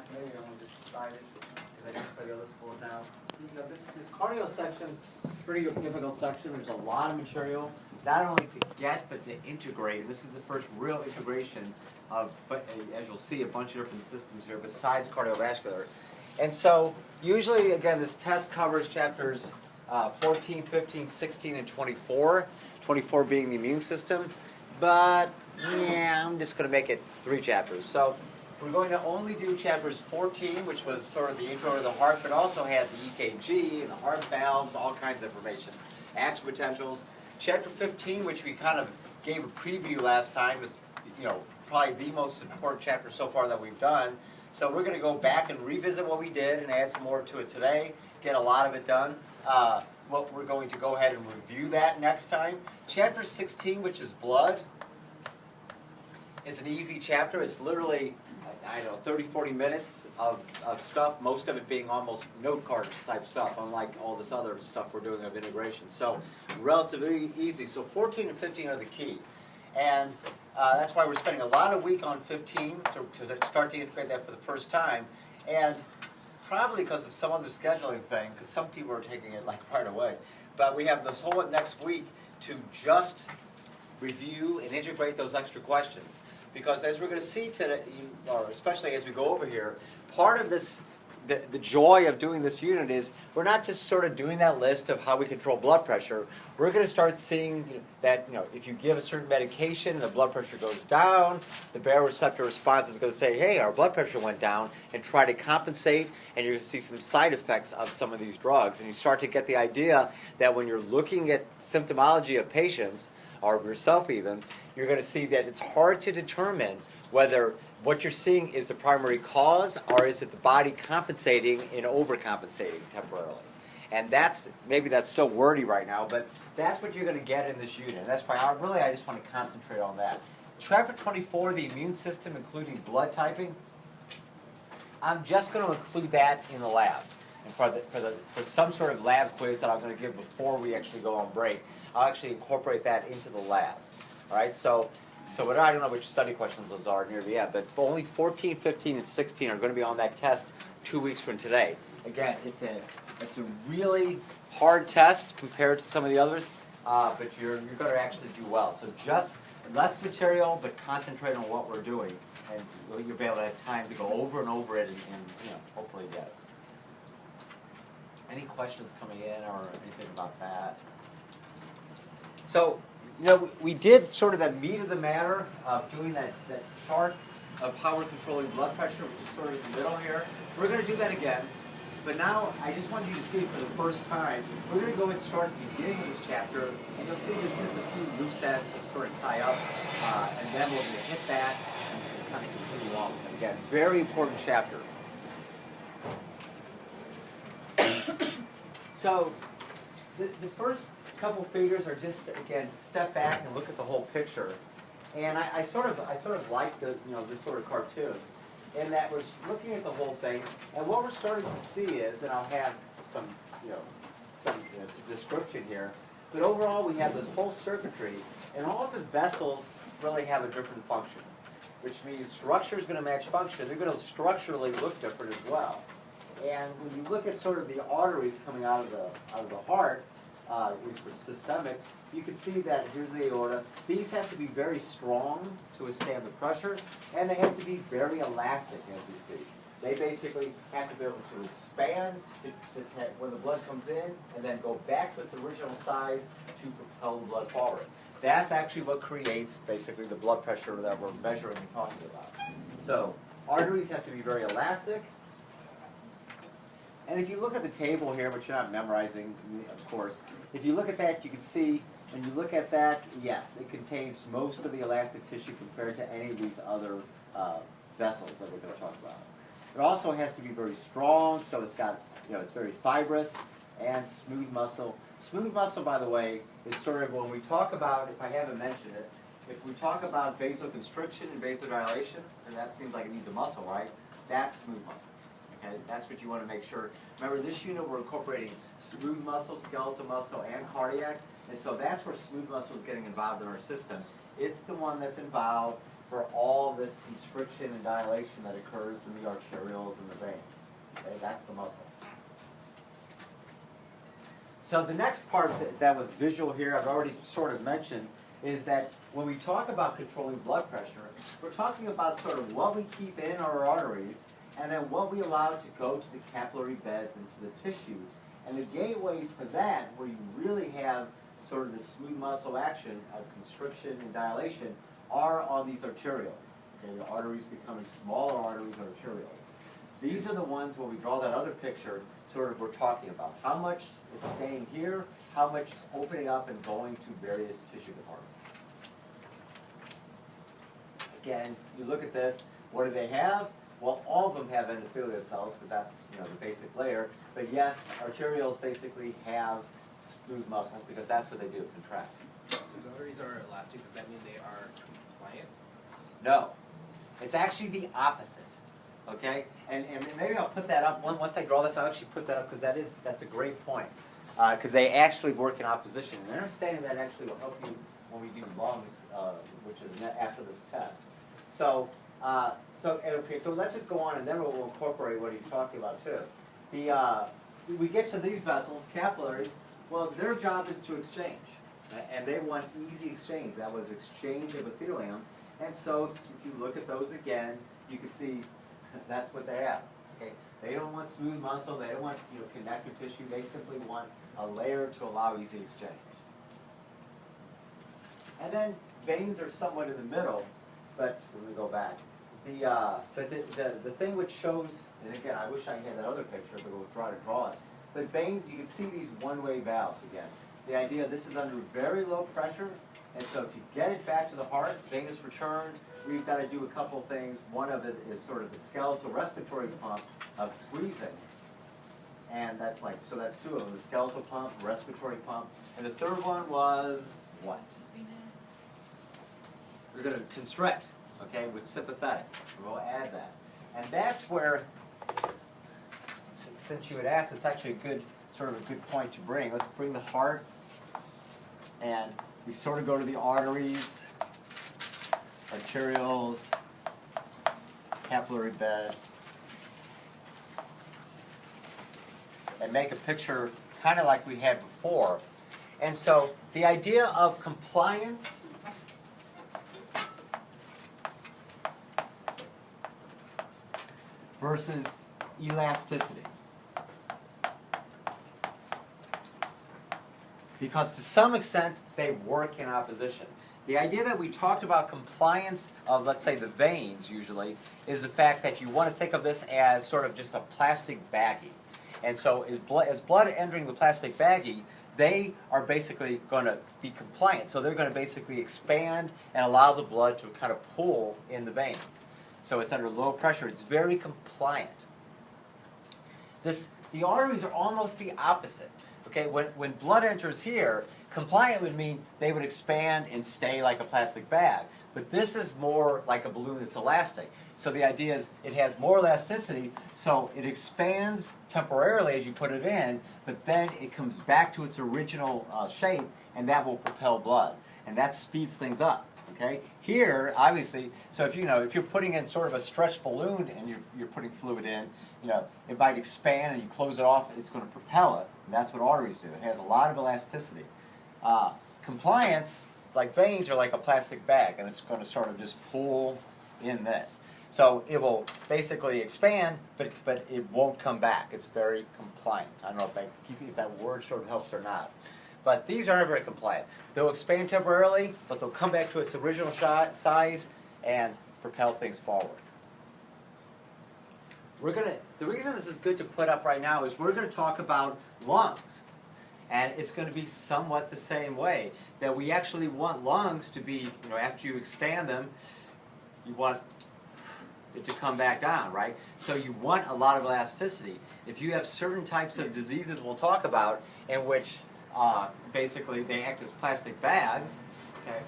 class, maybe I'm just decided because I didn't play the other schools now. You know, this cardio section's a pretty difficult section. There's a lot of material, not only to get but to integrate. This is the first real integration of, but as you'll see, a bunch of different systems here besides cardiovascular. And so usually, again, this test covers chapters 14, 15, 16, and 24. 24 being the immune system. But yeah, I'm just going to make it 3 chapters. So we're going to only do chapters 14, which was sort of the intro to the heart, but also had the EKG and the heart valves, all kinds of information, action potentials. Chapter 15, which we kind of gave a preview last time, is probably the most important chapter so far that we've done. So we're going to go back and revisit what we did and add some more to it today, get a lot of it done. We're going to go ahead and review that next time. Chapter 16, which is blood, is an easy chapter. It's literally, 30, 40 minutes of stuff, most of it being almost note card type stuff, unlike all this other stuff we're doing of integration. So relatively easy. So 14 and 15 are the key. And that's why we're spending a lot of week on 15 to start to integrate that for the first time. And probably because of some other scheduling thing, because some people are taking it like right away. But we have this whole next week to just review and integrate those extra questions. Because as we're going to see today, or especially as we go over here, part of this, the joy of doing this unit is we're not just sort of doing that list of how we control blood pressure. We're going to start seeing that if you give a certain medication and the blood pressure goes down, the baroreceptor response is going to say, hey, our blood pressure went down, and try to compensate, and you're going to see some side effects of some of these drugs. And you start to get the idea that when you're looking at symptomology of patients, or yourself even, you're going to see that it's hard to determine whether what you're seeing is the primary cause or is it the body compensating and overcompensating temporarily. And maybe that's so wordy right now, but that's what you're going to get in this unit. And that's why I just want to concentrate on that. Chapter 24, the immune system, including blood typing, I'm just going to include that in the lab. And for some sort of lab quiz that I'm going to give before we actually go on break, I'll actually incorporate that into the lab. All right, so I don't know which study questions those are near the end, but only 14, 15, and 16 are going to be on that test 2 weeks from today. Again, it's a really hard test compared to some of the others, but you're going to actually do well. So just less material, but concentrate on what we're doing, and you'll be able to have time to go over and over it and hopefully get it. Any questions coming in or anything about that? So, we did sort of the meat of the matter of doing that chart of how we're controlling blood pressure, which is sort of in the middle here. We're going to do that again, but now I just want you to see it for the first time. We're going to go and start at the beginning of this chapter, and you'll see there's just a few loose ends that sort of tie up, and then we're going to hit that and kind of continue on. And again, very important chapter. So, the first couple figures are just, again, step back and look at the whole picture. And I sort of like this sort of cartoon, in that we're looking at the whole thing, and what we're starting to see is, and I'll have some description here, but overall we have this whole circuitry, and all of the vessels really have a different function, which means structure is going to match function. They're going to structurally look different as well. And when you look at sort of the arteries coming out of the heart, which for systemic, you can see that here's the aorta. These have to be very strong to withstand the pressure, and they have to be very elastic, as we see. They basically have to be able to expand when the blood comes in, and then go back to its original size to propel the blood forward. That's actually what creates basically the blood pressure that we're measuring and talking about. So arteries have to be very elastic. And if you look at the table here, which you're not memorizing, of course, if you look at that, you can see, when you look at that, yes, it contains most of the elastic tissue compared to any of these other vessels that we're going to talk about. It also has to be very strong, so it's got, it's very fibrous and smooth muscle. Smooth muscle, by the way, is sort of when we talk about, if I haven't mentioned it, if we talk about vasoconstriction and vasodilation, and that seems like it needs a muscle, right? That's smooth muscle. Okay, that's what you want to make sure. Remember, this unit we're incorporating smooth muscle, skeletal muscle, and cardiac, and so that's where smooth muscle is getting involved in our system. It's the one that's involved for all this constriction and dilation that occurs in the arterioles that's the muscle. So the next part that was visual here, I've already sort of mentioned, is that when we talk about controlling blood pressure, we're talking about sort of what we keep in our arteries and then what we allow to go to the capillary beds and to the tissues. And the gateways to that, where you really have sort of the smooth muscle action of constriction and dilation, are on these arterioles. Okay, the arteries becoming smaller arteries or arterioles. These are the ones where we draw that other picture, sort of we're talking about. How much is staying here, how much is opening up and going to various tissue departments. Again, you look at this, what do they have? Well, all of them have endothelial cells, because that's the basic layer. But yes, arterioles basically have smooth muscle, because that's what they do, contract. Since arteries are elastic, does that mean they are compliant? No. It's actually the opposite. Okay? And maybe I'll put that up. Once I draw this, I'll actually put that up, because that's a great point. Because they actually work in opposition. And understanding that actually will help you when we do lungs, which is after this test. So let's just go on, and then we'll incorporate what he's talking about too. We get to these vessels, capillaries. Well, their job is to exchange, and they want easy exchange. That was exchange of epithelium. And so, if you look at those again, you can see that's what they have. Okay, they don't want smooth muscle. They don't want connective tissue. They simply want a layer to allow easy exchange. And then veins are somewhat in the middle. But when we go back, the thing which shows, and again, I wish I had that other picture, but we'll try to draw it. But veins, you can see these one-way valves again. The idea, this is under very low pressure, and so to get it back to the heart, venous return, we've got to do a couple things. One of it is sort of the skeletal respiratory pump of squeezing, and that's so that's two of them: the skeletal pump, respiratory pump, and the third one was what? We're going to constrict, okay, with sympathetic. We'll add that. And that's where, since you had asked, it's actually sort of a good point to bring. Let's bring the heart, and we sort of go to the arteries, arterioles, capillary bed, and make a picture kind of like we had before. And so the idea of compliance versus elasticity. Because to some extent, they work in opposition. The idea that we talked about compliance of, let's say, the veins usually, is the fact that you want to think of this as sort of just a plastic baggie. And so as blood entering the plastic baggie, they are basically going to be compliant. So they're going to basically expand and allow the blood to kind of pool in the veins. So it's under low pressure. It's very compliant. The arteries are almost the opposite. Okay, when blood enters here, compliant would mean they would expand and stay like a plastic bag. But this is more like a balloon that's elastic. So the idea is it has more elasticity, so it expands temporarily as you put it in, but then it comes back to its original shape, and that will propel blood. And that speeds things up. Okay? Here, obviously, so if you're putting in sort of a stretched balloon and you're putting fluid in, it might expand and you close it off, it's going to propel it. And that's what arteries do. It has a lot of elasticity. Compliance, like veins, are like a plastic bag, and it's going to sort of just pull in this. So it will basically expand, but it won't come back. It's very compliant. I don't know if that word sort of helps or not. But these aren't very compliant. They'll expand temporarily, but they'll come back to its original size and propel things forward. The reason this is good to put up right now is we're going to talk about lungs. And it's going to be somewhat the same way, that we actually want lungs to be, after you expand them, you want it to come back down, right? So you want a lot of elasticity. If you have certain types of diseases we'll talk about in which basically they act as plastic bags, okay,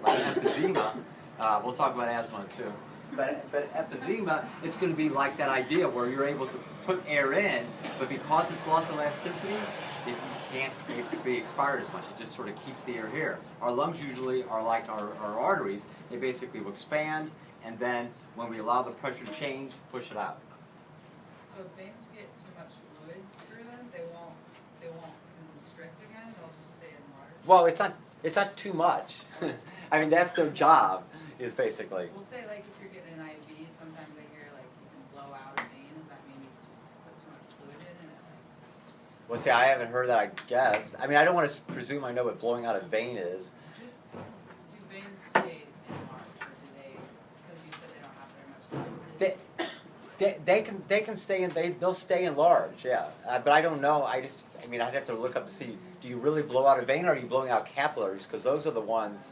like emphysema, we'll talk about asthma too. But emphysema, it's going to be like that idea where you're able to put air in, but because it's lost elasticity, it can't basically expire as much. It just sort of keeps the air here. Our lungs usually are like our arteries. They basically will expand, and then when we allow the pressure to change, push it out. So if veins get too much fluid through them, they won't constrict again. They'll just stay enlarged. Well, it's not too much. I mean, that's their job, is basically. We'll say like if you're getting an IV, sometimes I hear like you can blow out a vein. Does that mean you just put too much fluid in and it like? Well, see, I haven't heard that, I guess. I mean, I don't want to presume I know what blowing out a vein is. Just do veins stay enlarged, or do they? Because you said they don't have very much elasticity. They can stay in, they'll stay enlarged, yeah. But I don't know, I mean, I'd have to look up to see, do you really blow out a vein or are you blowing out capillaries? Because those are the ones,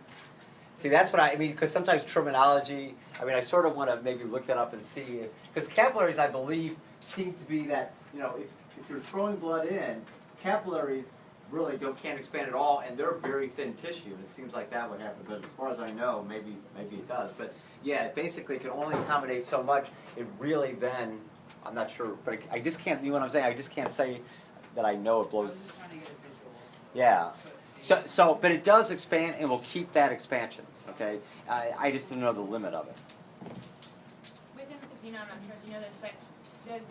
see, that's what I mean, because sometimes terminology, I mean, I sort of want to maybe look that up and see, because capillaries, I believe, seem to be that, you know, if you're throwing blood in, capillaries really can't expand at all, and they're very thin tissue, and it seems like that would happen, but as far as I know, maybe it does. But yeah, it basically can only accommodate so much. It really then, I'm not sure, but I just can't, you know what I'm saying? I just can't say that I know it I blows. was just trying to get a visual. Yeah. So it stays. So, but it does expand, and will keep that expansion, okay? I just don't know the limit of it. With emphysema, I'm not sure if you know this, but does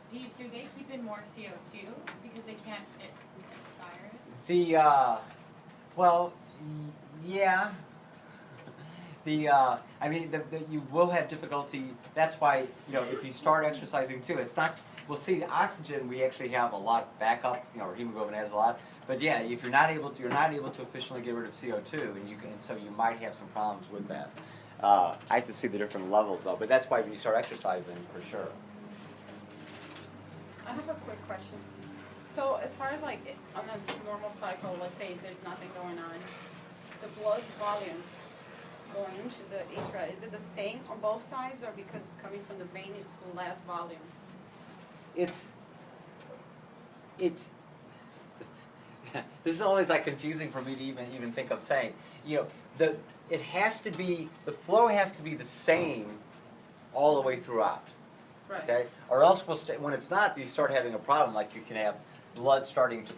do they keep in more CO2 because they can't expire it? Well, yeah. I mean, you will have difficulty. That's why, you know, if you start exercising too, it's not. We'll see. The oxygen, we actually have a lot backup. You know, our hemoglobin has a lot. But yeah, if you're not able to efficiently get rid of CO2, and so you might have some problems with that. I have to see the different levels though. But that's why when you start exercising, for sure. I have a quick question. So as far as like on a normal cycle, let's say there's nothing going on, the blood volume going into the atria, is it the same on both sides, or because it's coming from the vein, it's less volume? It's this is always like confusing for me to even think of saying. You know, the flow has to be the same all the way throughout. Right. Okay, or else when it's not, you start having a problem. Like you can have blood starting to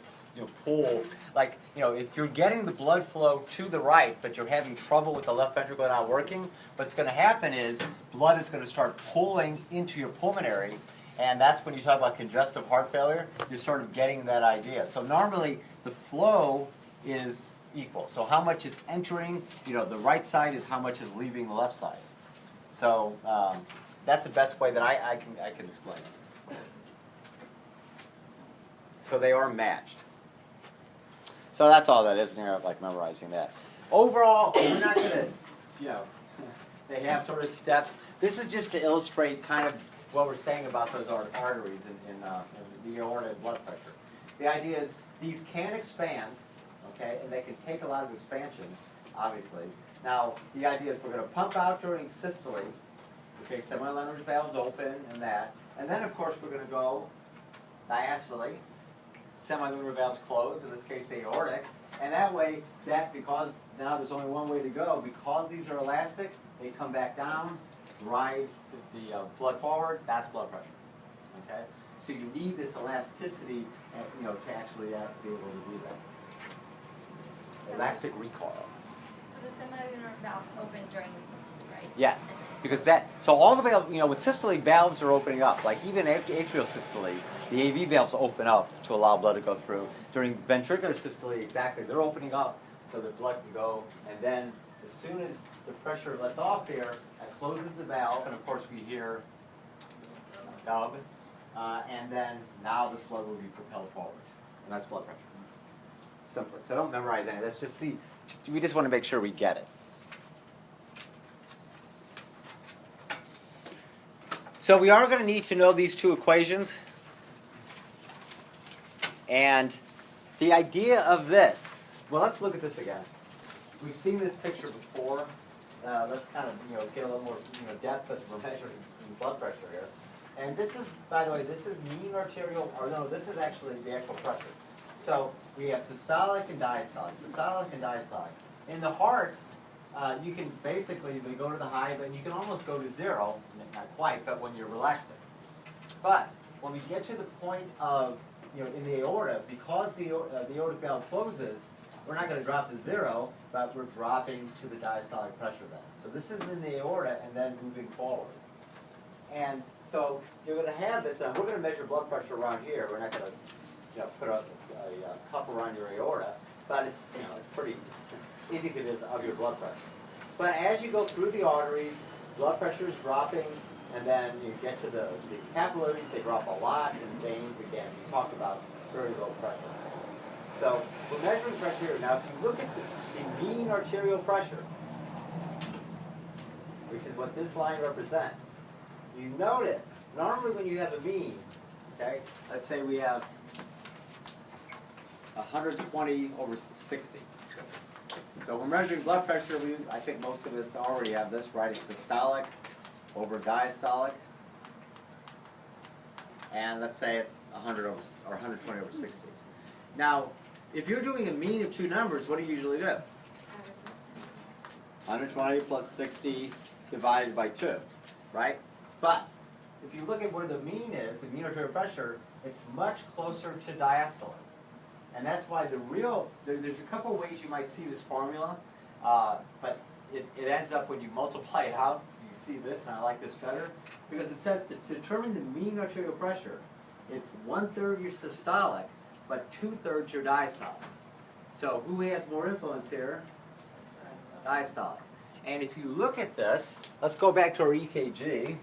pool. Like, you know, if you're getting the blood flow to the right, but you're having trouble with the left ventricle not working, what's going to happen is blood is going to start pooling into your pulmonary, and that's when you talk about congestive heart failure. You're sort of getting that idea. So normally the flow is equal. So how much is entering? You know, the right side is how much is leaving the left side. So. That's the best way that I can explain it. So they are matched. So that's all that is in here of like memorizing that. Overall, we're not going to, you know, they have sort of steps. This is just to illustrate kind of what we're saying about those arteries in the aorta and blood pressure. The idea is these can expand, okay, and they can take a lot of expansion, obviously. Now, the idea is we're going to pump out during systole. Okay, semi-Leonard's valves open and that. And then, of course, we're going to go diastole. Semi-lunar valves close, in this case the aortic. And that way, because now there's only one way to go, because these are elastic, they come back down, drives the blood forward, that's blood pressure. Okay? So you need this elasticity, you know, to actually be able to do that. Elastic recoil. So the semi-lunar valves open during the systole, right? Yes, because so all the valves, you know, with systole, valves are opening up. Like even atrial systole, the AV valves open up to allow blood to go through. During ventricular systole, exactly, they're opening up so that blood can go. And then as soon as the pressure lets off here, that closes the valve, and of course we hear dub, and then now this blood will be propelled forward, and that's blood pressure. Simple. So don't memorize any. Let's just see. We just want to make sure we get it. So we are going to need to know these two equations. And the idea of this, well, let's look at this again. We've seen this picture before. Let's kind of, you know, get a little more, you know, depth as we're measuring blood pressure here. And this is, by the way, this is mean arterial, or no, this is actually the actual pressure. So we have systolic and diastolic, systolic and diastolic. In the heart, you can basically go to the high, but you can almost go to zero, not quite, but when you're relaxing. But when we get to the point of, you know, in the aorta, because the aortic valve closes, we're not going to drop to zero, but we're dropping to the diastolic pressure then. So this is in the aorta and then moving forward. And So you're going to have this, and we're going to measure blood pressure around here. We're not going to put a cup around your aorta, but it's, it's pretty indicative of your blood pressure. But as you go through the arteries, blood pressure is dropping, and then you get to the capillaries, they drop a lot, and veins, again, we talked about very low pressure. So we're measuring pressure here. Now, if you look at the mean arterial pressure, which is what this line represents, you notice, normally when you have a mean, okay, let's say we have 120 over 60. So we're measuring blood pressure, I think most of us already have this, right? It's systolic over diastolic. And let's say it's 100 over, or 120 over 60. Now, if you're doing a mean of two numbers, what do you usually do? 120 plus 60 divided by 2, right? But if you look at where the mean is, the mean arterial pressure, it's much closer to diastolic. And that's why there's a couple ways you might see this formula, but it ends up when you multiply it out, you see this, and I like this better, because it says to determine the mean arterial pressure, it's 1/3 your systolic, but 2/3 your diastolic. So who has more influence here? Diastolic. And if you look at this, let's go back to our EKG.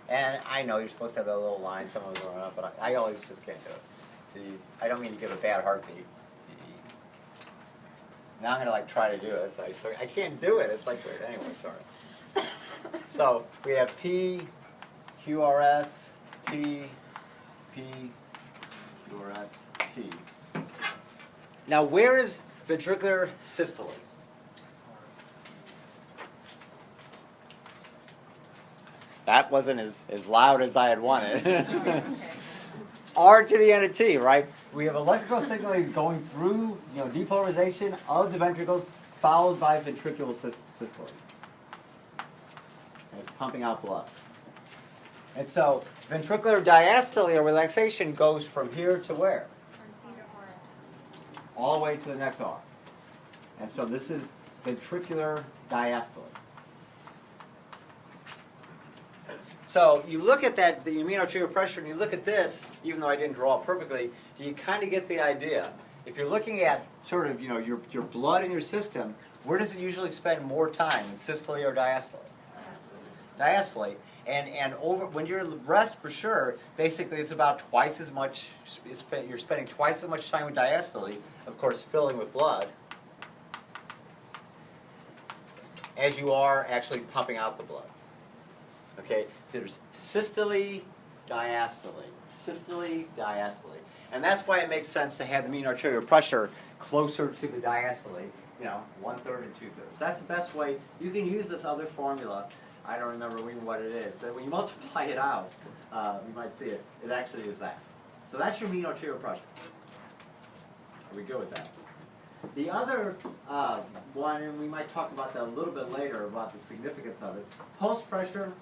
And I know you're supposed to have that little line, some of them going up, but I always just can't do it. I don't mean to give a bad heartbeat. Now I'm going to try to do it, but I can't do it. It's wait, anyway, sorry. So we have P, QRS, T, P, QRS, T. Now where is ventricular systole? That wasn't as loud as I had wanted. R to the end of T, right? We have electrical signaling going through, depolarization of the ventricles, followed by ventricular systole. And it's pumping out blood. And so ventricular diastole, or relaxation, goes from here to where? All the way to the next R. And so this is ventricular diastole. So you look at that, the mean arterial pressure, and you look at this, even though I didn't draw it perfectly, you kind of get the idea. If you're looking at sort of, your blood in your system, where does it usually spend more time, in systole or diastole? Diastole. And over when you're at rest, for sure, basically it's about twice as much, you're spending twice as much time with diastole, of course filling with blood, as you are actually pumping out the blood. Okay, there's systole, diastole, systole, diastole. And that's why it makes sense to have the mean arterial pressure closer to the diastole, 1/3 and 2/3. That's the best way. You can use this other formula. I don't remember even what it is, but when you multiply it out, you might see it. It actually is that. So that's your mean arterial pressure. Are we good with that? The other one, and we might talk about that a little bit later, about the significance of it, pulse pressure,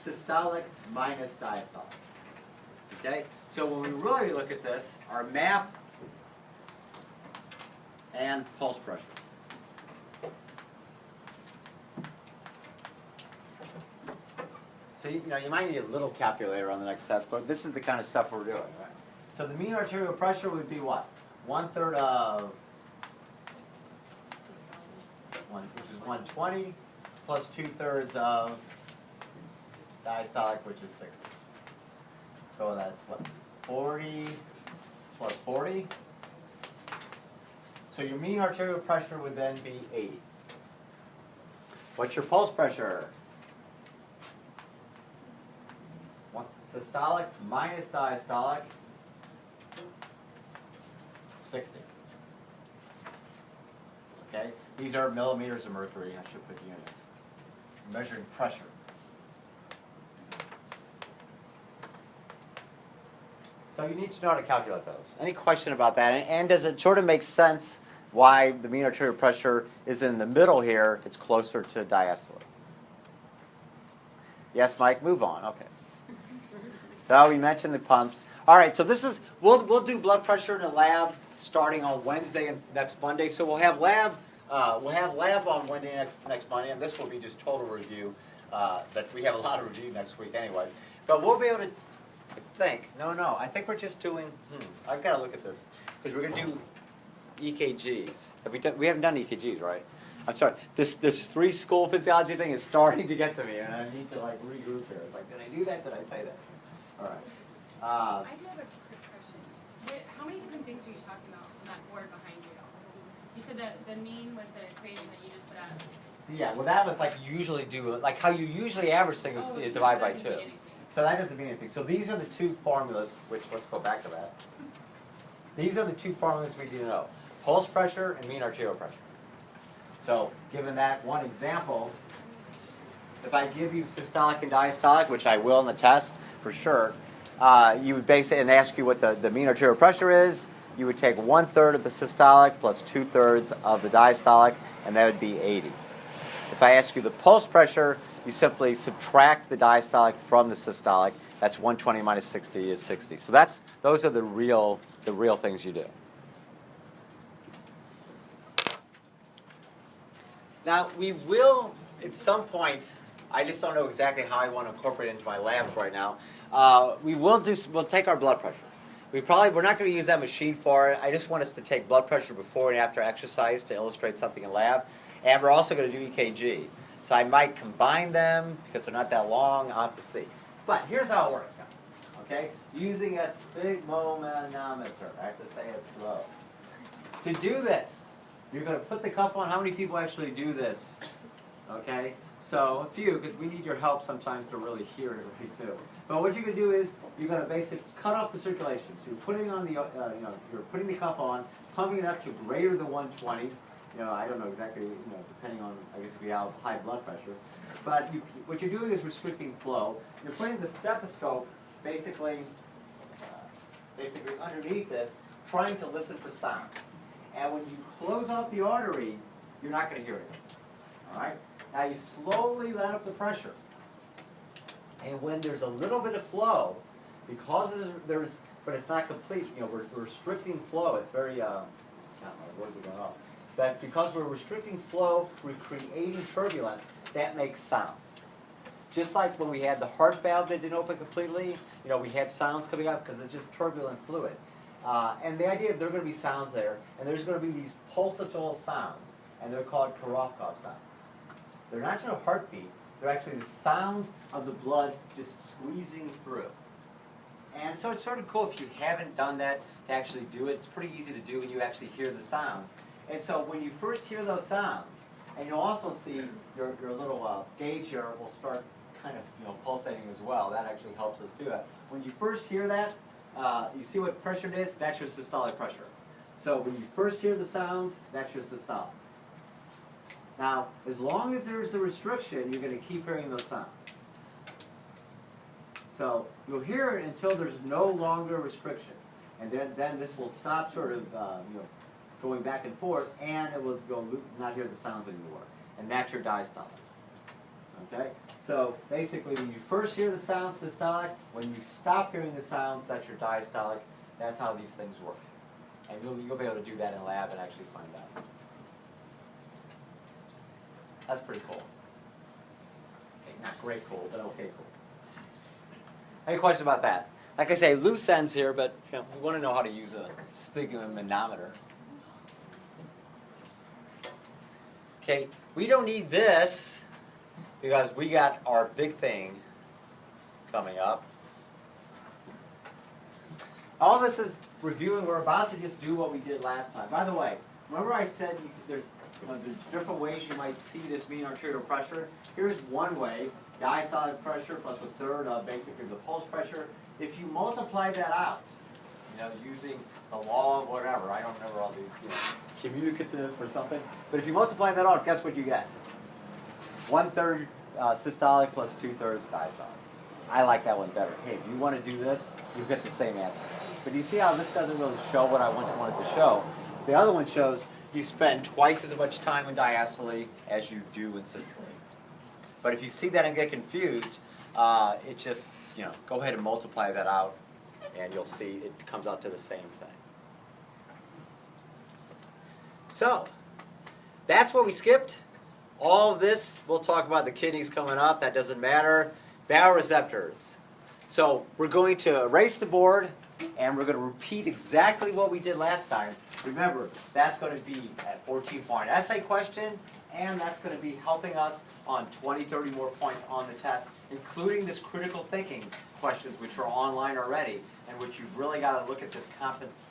systolic minus diastolic. Okay? So when we really look at this, our map and pulse pressure. So you might need a little calculator on the next test, but this is the kind of stuff we're doing, right? So the mean arterial pressure would be what? 1/3 of which is 120 plus 2/3 of diastolic, which is 60. So that's what? 40 plus 40. So your mean arterial pressure would then be 80. What's your pulse pressure? Systolic minus diastolic, 60. Okay? These are millimeters of mercury. I should put units. Measuring pressure. So you need to know how to calculate those. Any question about that? And does it sort of make sense why the mean arterial pressure is in the middle here? It's closer to diastole. Yes, Mike? Move on. Okay. So we mentioned the pumps. All right, so this is, we'll do blood pressure in the lab starting on Wednesday and next Monday. So we'll have lab We'll have lab on Monday next Monday, and this will be just total review. But we have a lot of review next week anyway. But we'll be able to think. No, I think we're just doing. I've got to look at this because we're going to do EKGs. We haven't done EKGs, right? I'm sorry. This 3 school physiology thing is starting to get to me, and I need to like regroup here. It's like, did I do that? Did I say that? All right. I do have a quick question. How many different things are you talking about on that board behind you? You said the mean was the equation that you just put out. Yeah, well, that was like you usually do, like how you usually average things is divide by 2. So that doesn't mean anything. So these are the 2 formulas, which let's go back to that. These are the 2 formulas we need to know: pulse pressure and mean arterial pressure. So given that one example, if I give you systolic and diastolic, which I will in the test for sure, you would base it and ask you what the mean arterial pressure is. You would take 1/3 of the systolic plus 2/3 of the diastolic, and that would be 80. If I ask you the pulse pressure, you simply subtract the diastolic from the systolic. That's 120 minus 60 is 60. So those are the real things you do. Now we will at some point. I just don't know exactly how I want to incorporate it into my labs right now. We'll take our blood pressure. We're not going to use that machine for it. I just want us to take blood pressure before and after exercise to illustrate something in lab. And we're also going to do EKG. So I might combine them because they're not that long. I'll have to see. But here's how it works, guys. Okay? Using a sphygmomanometer. I have to say it slow. To do this, you're going to put the cuff on. How many people actually do this? Okay? So a few, because we need your help sometimes to really hear it too. But what you're going to do is you're going to basically cut off the circulation. So you're putting on the you're putting the cuff on, pumping it up to greater than 120. I don't know exactly, depending on, I guess, if you have high blood pressure. But what you're doing is restricting flow. You're putting the stethoscope basically underneath this, trying to listen for sounds. And when you close off the artery, you're not going to hear anything. All right? Now you slowly let up the pressure. And when there's a little bit of flow, because but it's not complete, we're restricting flow. It's very, my words are going off. But because we're restricting flow, we're creating turbulence, that makes sounds. Just like when we had the heart valve that didn't open completely, we had sounds coming out because it's just turbulent fluid. And the idea, there are going to be sounds there, and there's going to be these pulsatile sounds, and they're called Korofkov sounds. They're not your heartbeat, they're actually the sounds of the blood just squeezing through. And so it's sort of cool if you haven't done that to actually do it. It's pretty easy to do when you actually hear the sounds. And so when you first hear those sounds, and you'll also see your little gauge here will start kind of pulsating as well. That actually helps us do it. When you first hear that, you see what pressure it is? That's your systolic pressure. So when you first hear the sounds, that's your systolic. Now, as long as there's a restriction, you're going to keep hearing those sounds. So you'll hear it until there's no longer restriction. And then this will stop sort of going back and forth, and it will not hear the sounds anymore. And that's your diastolic. Okay? So basically, when you first hear the sound, systolic. When you stop hearing the sounds, that's your diastolic. That's how these things work. And you'll be able to do that in lab and actually find out. That's pretty cool. Okay, not great cool, but okay cool. Any questions about that? Like I say, loose ends here, but we want to know how to use a sphygmomanometer. Okay, we don't need this because we got our big thing coming up. All this is reviewing. We're about to just do what we did last time. By the way, remember I said there's different ways you might see this mean arterial pressure. Here's one way, diastolic pressure plus a third of basically the pulse pressure. If you multiply that out, using the law of whatever, I don't remember all these, communicative or something, but if you multiply that out, guess what you get? 1/3 systolic plus 2/3 diastolic. I like that one better. Hey, if you want to do this, you get the same answer. But you see how this doesn't really show what I wanted to show. The other one shows you spend twice as much time in diastole as you do in systole. But if you see that and get confused, it just, go ahead and multiply that out, and you'll see it comes out to the same thing. So, that's what we skipped. All of this, we'll talk about the kidneys coming up. That doesn't matter. Baroreceptors. So we're going to erase the board, and we're going to repeat exactly what we did last time. Remember, that's going to be a 14-point essay question, and that's going to be helping us on 20, 30 more points on the test, including this critical thinking questions, which are online already, and which you've really got to look at this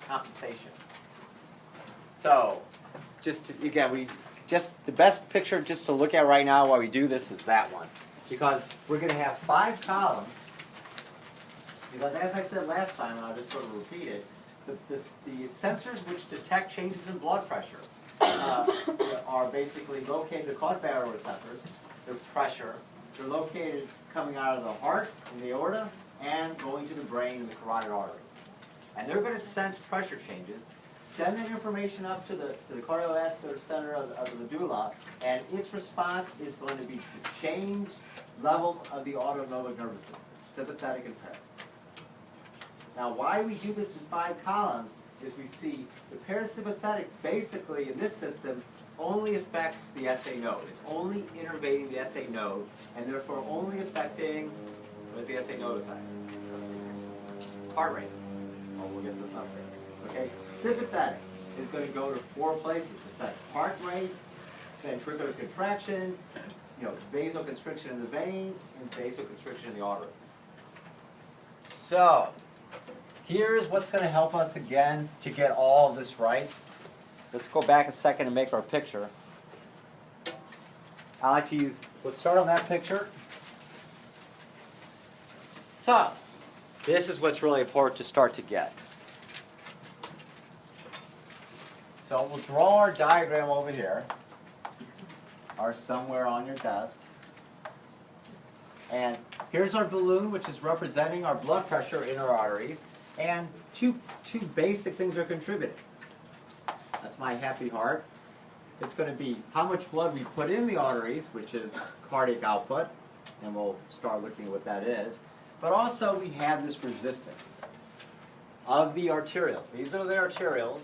compensation. So, again, the best picture just to look at right now while we do this is that one. Because we're going to have 5 columns. Because as I said last time, and I'll just sort of repeat it, the sensors which detect changes in blood pressure are basically located, they're called baroreceptors, they're pressure. They're located coming out of the heart and the aorta and going to the brain and the carotid artery. And they're going to sense pressure changes, send that information up to the cardiovascular center of the medulla, and its response is going to be to change levels of the autonomic nervous system, sympathetic and parasympathetic. Now, why we do this in 5 columns is we see the parasympathetic, basically, in this system, only affects the SA node. It's only innervating the SA node, and therefore only affecting, what does the SA node affect? Heart rate. Oh, we'll get this up there. Okay? Sympathetic is going to go to 4 places. Affect heart rate, ventricular contraction, vasoconstriction in the veins, and vasoconstriction in the arteries. So, here's what's going to help us again to get all of this right. Let's go back a second and make our picture. I like to let's start on that picture. So, this is what's really important to start to get. So we'll draw our diagram over here, or somewhere on your desk. And here's our balloon, which is representing our blood pressure in our arteries. And two basic things are contributing. That's my happy heart. It's going to be how much blood we put in the arteries, which is cardiac output, and we'll start looking at what that is. But also we have this resistance of the arterials. These are the arterials.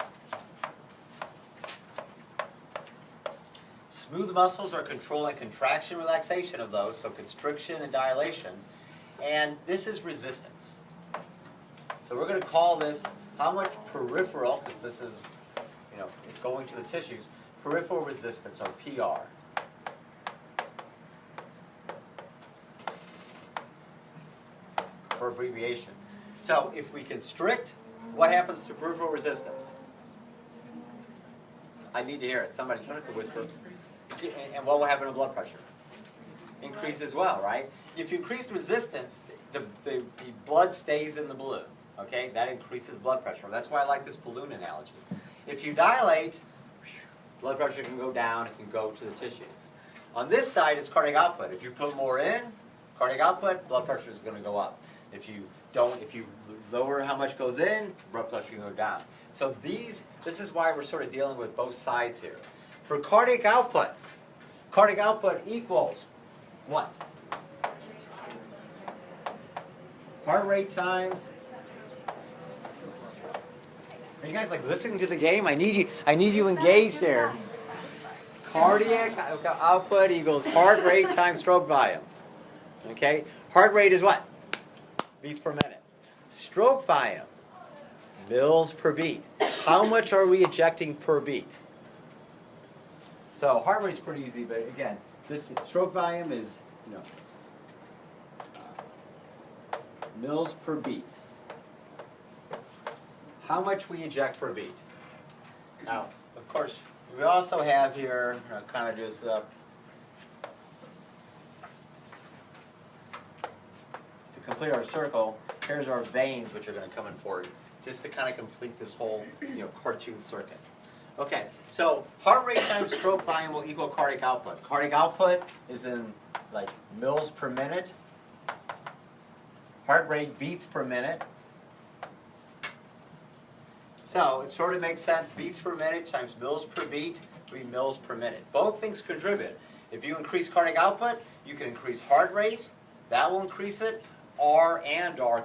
Smooth muscles are controlling contraction, relaxation of those, so constriction and dilation. And this is resistance. So we're going to call this how much peripheral, because this is, it's going to the tissues, peripheral resistance, or PR. For abbreviation. So if we constrict, what happens to peripheral resistance? I need to hear it. Somebody, you don't have to whisper. And what will happen to blood pressure? Increase as well, right? If you increase resistance, the blood stays in the balloon. Okay, that increases blood pressure. That's why I like this balloon analogy. If you dilate, blood pressure can go down, it can go to the tissues. On this side, it's cardiac output. If you put more in, cardiac output, blood pressure is going to go up. If you lower how much goes in, blood pressure can go down. So this is why we're sort of dealing with both sides here. For cardiac output equals what? Heart rate times. Are you guys listening to the game? I need you engaged there. Cardiac output equals heart rate times stroke volume. Okay? Heart rate is what? Beats per minute. Stroke volume, mils per beat. How much are we ejecting per beat? So heart rate is pretty easy, but again, this stroke volume is, mils per beat. How much we eject per beat. Now, of course, we also have here, kind of just to complete our circle, here's our veins, which are going to come important, just to kind of complete this whole, cartoon circuit. Okay, so heart rate times stroke volume will equal cardiac output. Cardiac output is in mils per minute. Heart rate beats per minute. So it sort of makes sense. Beats per minute times mils per beat will be mils per minute. Both things contribute. If you increase cardiac output, you can increase heart rate. That will increase it. R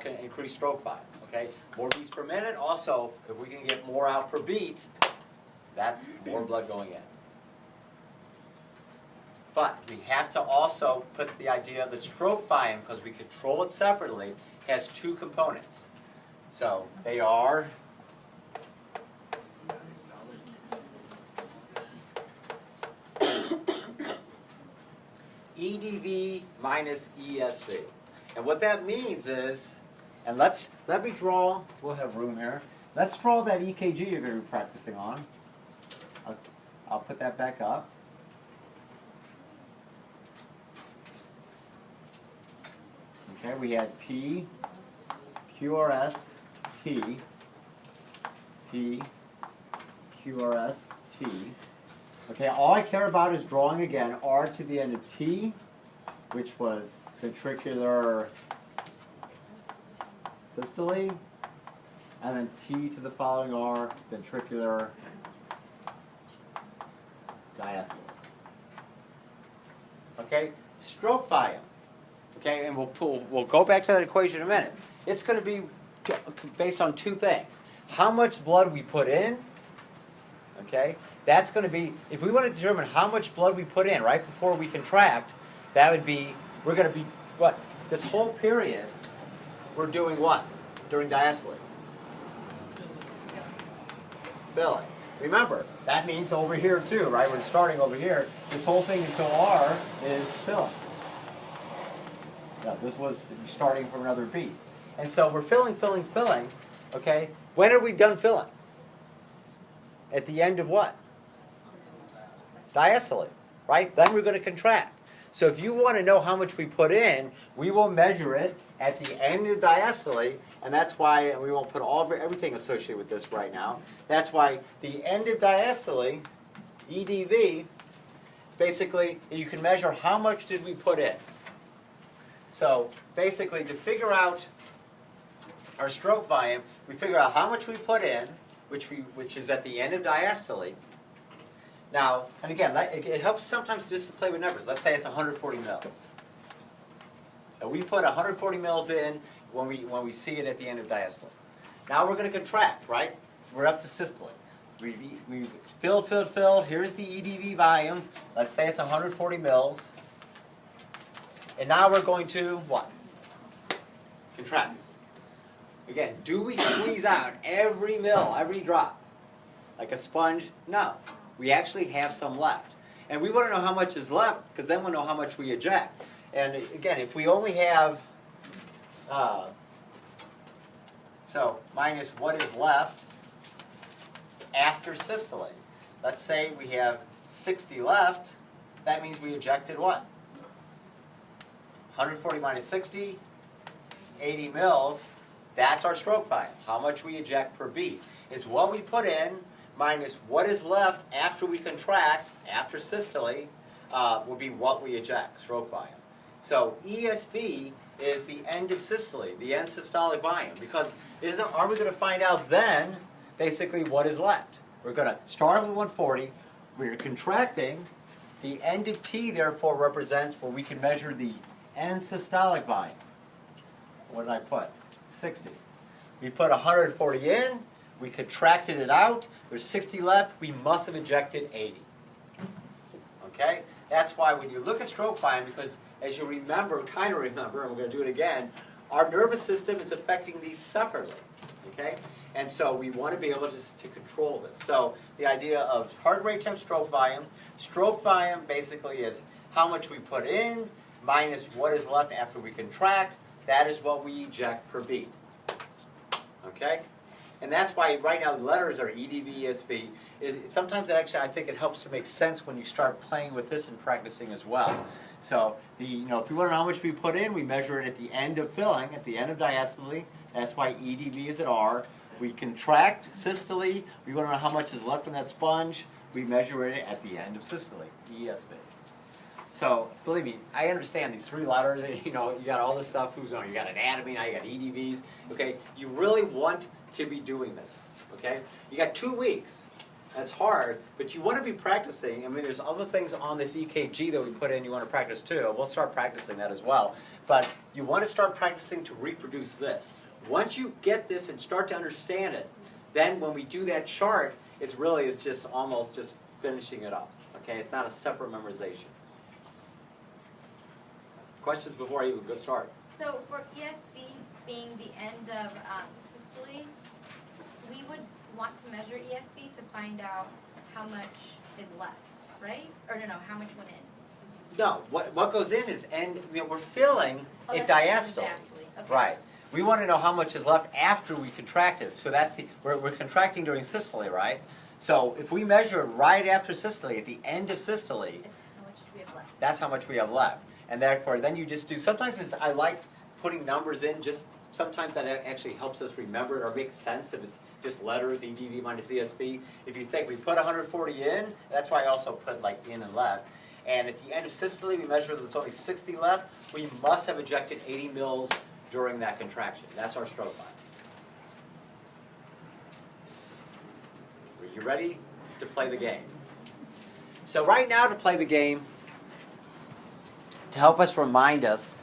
can increase stroke volume. Okay, more beats per minute. Also, if we can get more out per beat, that's more blood going in. But we have to also put the idea that stroke volume, because we control it separately, has two components. So they are EDV minus ESV. And what that means is, and let me draw, we'll have room here. Let's draw that EKG you're going to be practicing on. I'll put that back up. Okay, we had P, QRS, T, P, QRS, T. Okay, all I care about is drawing again R to the end of T, which was ventricular systole, and then T to the following R, ventricular diastole. Okay, stroke volume. Okay, and we'll go back to that equation in a minute. It's going to be based on two things: how much blood we put in. Okay, that's going to be, if we want to determine how much blood we put in right before we contract, that would be, we're going to be what? This whole period, we're doing what during diastole? Filling. Remember, that means over here too, right? We're starting over here. This whole thing until R is filling. Yeah, this was starting from another beat. And so we're filling, okay? When are we done filling? At the end of what? Diastole, right? Then we're going to contract. So if you want to know how much we put in, we will measure it at the end of diastole, and that's why, and we won't put everything associated with this right now, that's why the end of diastole, EDV, basically you can measure how much did we put in. So basically, to figure out our stroke volume, we figure out how much we put in, which is at the end of diastole. Now, and again, it helps sometimes just to play with numbers. Let's say it's 140 mils. And we put 140 mils in when we see it at the end of diastole. Now we're going to contract, right? We're up to systole. We filled. Here's the EDV volume. Let's say it's 140 mils. And now we're going to what? Contract. Again, do we squeeze out every mil, every drop? Like a sponge? No. We actually have some left. And we want to know how much is left, because then we'll know how much we eject. And again, if we only have, so minus what is left after systole. Let's say we have 60 left. That means we ejected what? 140 minus 60, 80 mils. That's our stroke volume, how much we eject per beat. It's what we put in minus what is left after we contract, after systole, will be what we eject, stroke volume. So ESV is the end of systole, the end systolic volume, because aren't we going to find out then, basically, what is left? We're going to start with 140, we're contracting, the end of T, therefore, represents where we can measure the end systolic volume. What did I put? 60. We put 140 in, we contracted it out, there's 60 left, we must have ejected 80. Okay? That's why when you look at stroke volume, because as you remember, kind of remember, and we're going to do it again, our nervous system is affecting these separately. Okay? And so we want to be able to control this. So the idea of heart rate times stroke volume basically is how much we put in minus what is left after we contract. That is what we eject per beat. Okay? And that's why right now the letters are EDV, ESV. Sometimes actually I think it helps to make sense when you start playing with this and practicing as well. So if you want to know how much we put in, we measure it at the end of filling, at the end of diastole. That's why EDV is at R. We contract systole. We want to know how much is left in that sponge. We measure it at the end of systole, ESV. So, believe me, I understand these three letters, and you got all this stuff, you got anatomy, now you got EDVs, okay? You really want to be doing this, okay? You got 2 weeks. That's hard, but you want to be practicing. I mean, there's other things on this EKG that we put in you want to practice too. We'll start practicing that as well. But you want to start practicing to reproduce this. Once you get this and start to understand it, then when we do that chart, it's just almost just finishing it up, okay? It's not a separate memorization. Questions before I even go start? So for ESV being the end of systole, we would want to measure ESV to find out how much is left, right? Or no, how much went in? No, what goes in is we're filling Oh, it that's diastole. Okay. Right. We want to know how much is left after we contract it. So that's we're contracting during systole, right? So if we measure right after systole, at the end of systole, It's how much do we have left? that's how much we have left. And therefore, then you just do, sometimes I like putting numbers in, just sometimes that actually helps us remember it or makes sense if it's just letters, EDV minus ESV. If you think we put 140 in, that's why I also put like in and left. And at the end of systole, we measure that there's only 60 left. We must have ejected 80 mils during that contraction. That's our stroke line. Are you ready to play the game? So right now to play the game, to help us remind us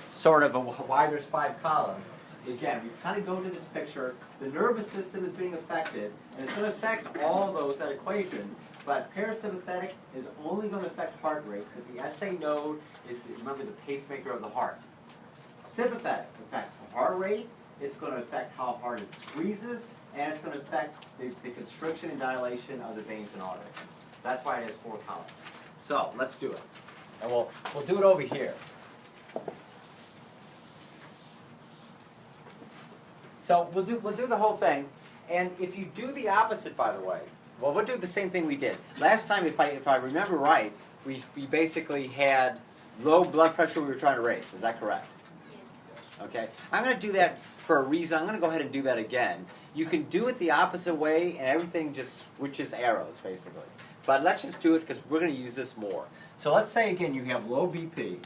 sort of why there's 5 columns, again, we kind of go to this picture. The nervous system is being affected, and it's going to affect all those, that equation, but parasympathetic is only going to affect heart rate because the SA node is, remember, the pacemaker of the heart. Sympathetic affects the heart rate, it's going to affect how hard it squeezes, and it's going to affect the constriction and dilation of the veins and arteries. That's why it has 4 columns. So, let's do it. And we'll do it over here. So we'll do the whole thing, and if you do the opposite, by the way, well, we'll do the same thing we did last time. If I remember right, we basically had low blood pressure we were trying to raise. Is that correct? Okay. I'm going to do that for a reason. I'm going to go ahead and do that again. You can do it the opposite way, and everything just switches arrows, basically. But let's just do it because we're going to use this more. So let's say again you have low BP,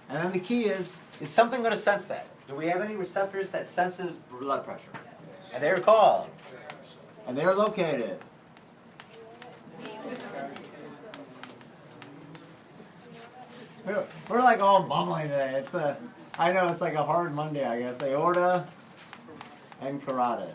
and then the key is something going to sense that? Do we have any receptors that senses blood pressure? Yes. And they're called. And they're located. We're like all bumbling today. I know it's like a hard Monday, I guess. Aorta and carotid.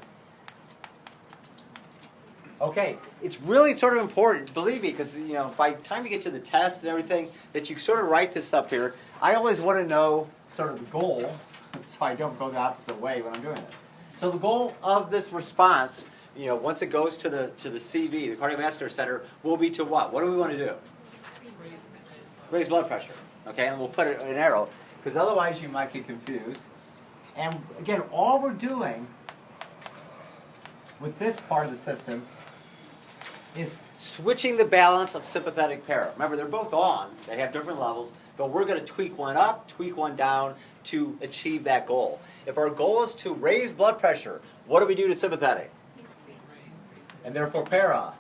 Okay, it's really sort of important, believe me, because by the time you get to the test and everything, that you sort of write this up here. I always want to know sort of the goal, so I don't go the opposite way when I'm doing this. So the goal of this response, once it goes to the CV, the cardiovascular center, will be to what? What do we want to do? Raise blood pressure. Okay, and we'll put it in an arrow, because otherwise you might get confused. And again, all we're doing with this part of the system is switching the balance of sympathetic para. Remember, they're both on. They have different levels, but we're going to tweak one up, tweak one down to achieve that goal. If our goal is to raise blood pressure, what do we do to sympathetic? And therefore para?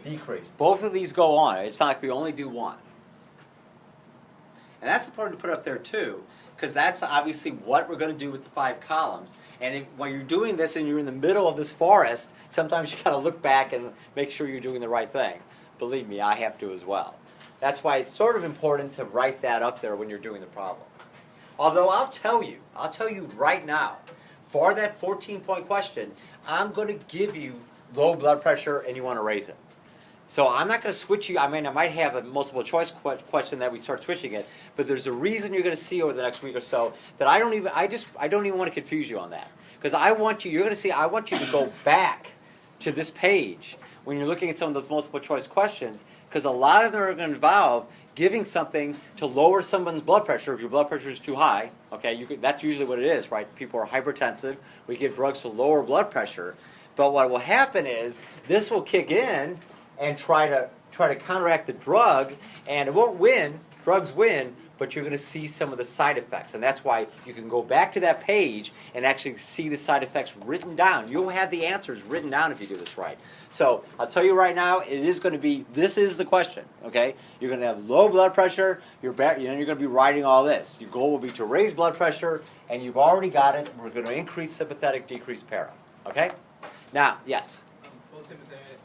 Decrease. Both of these go on. It's not like we only do one. And that's important to put up there too, because that's obviously what we're going to do with the 5 columns. And when you're doing this and you're in the middle of this forest, sometimes you got to look back and make sure you're doing the right thing. Believe me, I have to as well. That's why it's sort of important to write that up there when you're doing the problem. Although I'll tell you right now, for that 14-point question, I'm going to give you low blood pressure and you want to raise it. So I'm not going to switch you. I mean, I might have a multiple choice question that we start switching it, but there's a reason you're going to see over the next week or so that I don't even want to confuse you on that, because I want you to go back to this page when you're looking at some of those multiple choice questions, because a lot of them are going to involve giving something to lower someone's blood pressure if your blood pressure is too high. Okay, that's usually what it is, right? People are hypertensive. We give drugs to lower blood pressure, but what will happen is this will kick in and try to counteract the drug, and it won't win. Drugs win, but you're going to see some of the side effects, and that's why you can go back to that page and actually see the side effects written down. You'll have the answers written down if you do this right. So I'll tell you right now, this is the question. Okay, you're going to have low blood pressure. You're going to be writing all this. Your goal will be to raise blood pressure, and you've already got it. We're going to increase sympathetic, decrease para. Okay. Now, yes. Both sympathetic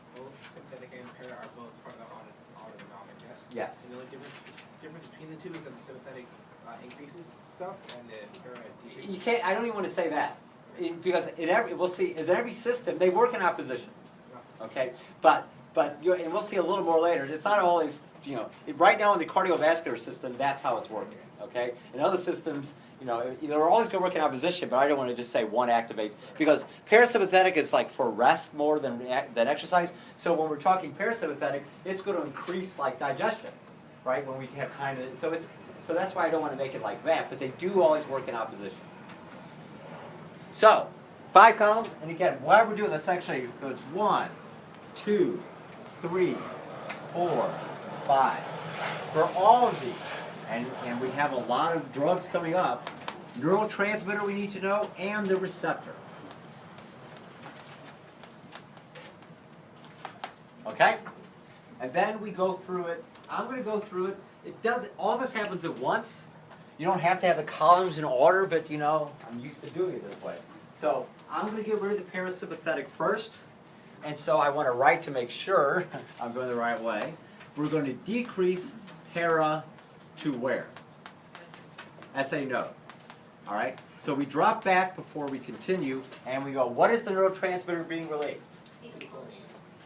and para are both part of the autonomic, yes? Yes. And the only difference between the two is that the sympathetic increases stuff and the para decreases. You can't. I don't even want to say that, because in every system they work in opposition. Okay, and we'll see a little more later. It's not always right now in the cardiovascular system, that's how it's working. Okay. In other systems, they're always going to work in opposition, but I don't want to just say one activates because parasympathetic is like for rest more than exercise. So when we're talking parasympathetic, it's going to increase like digestion, right? When we have time to. So that's why I don't want to make it like that, but they do always work in opposition. So 5 columns, and again, while we're doing that's actually so it's 1, 2, 3, 4, 5 for all of these. And we have a lot of drugs coming up. Neurotransmitter we need to know, and the receptor. Okay? And then we go through it. I'm going to go through it. All this happens at once. You don't have to have the columns in order, but I'm used to doing it this way. So I'm going to get rid of the parasympathetic first. And so I want to write to make sure I'm going the right way. We're going to decrease para to where? SA node. All right? So we drop back before we continue, and we go, what is the neurotransmitter being released?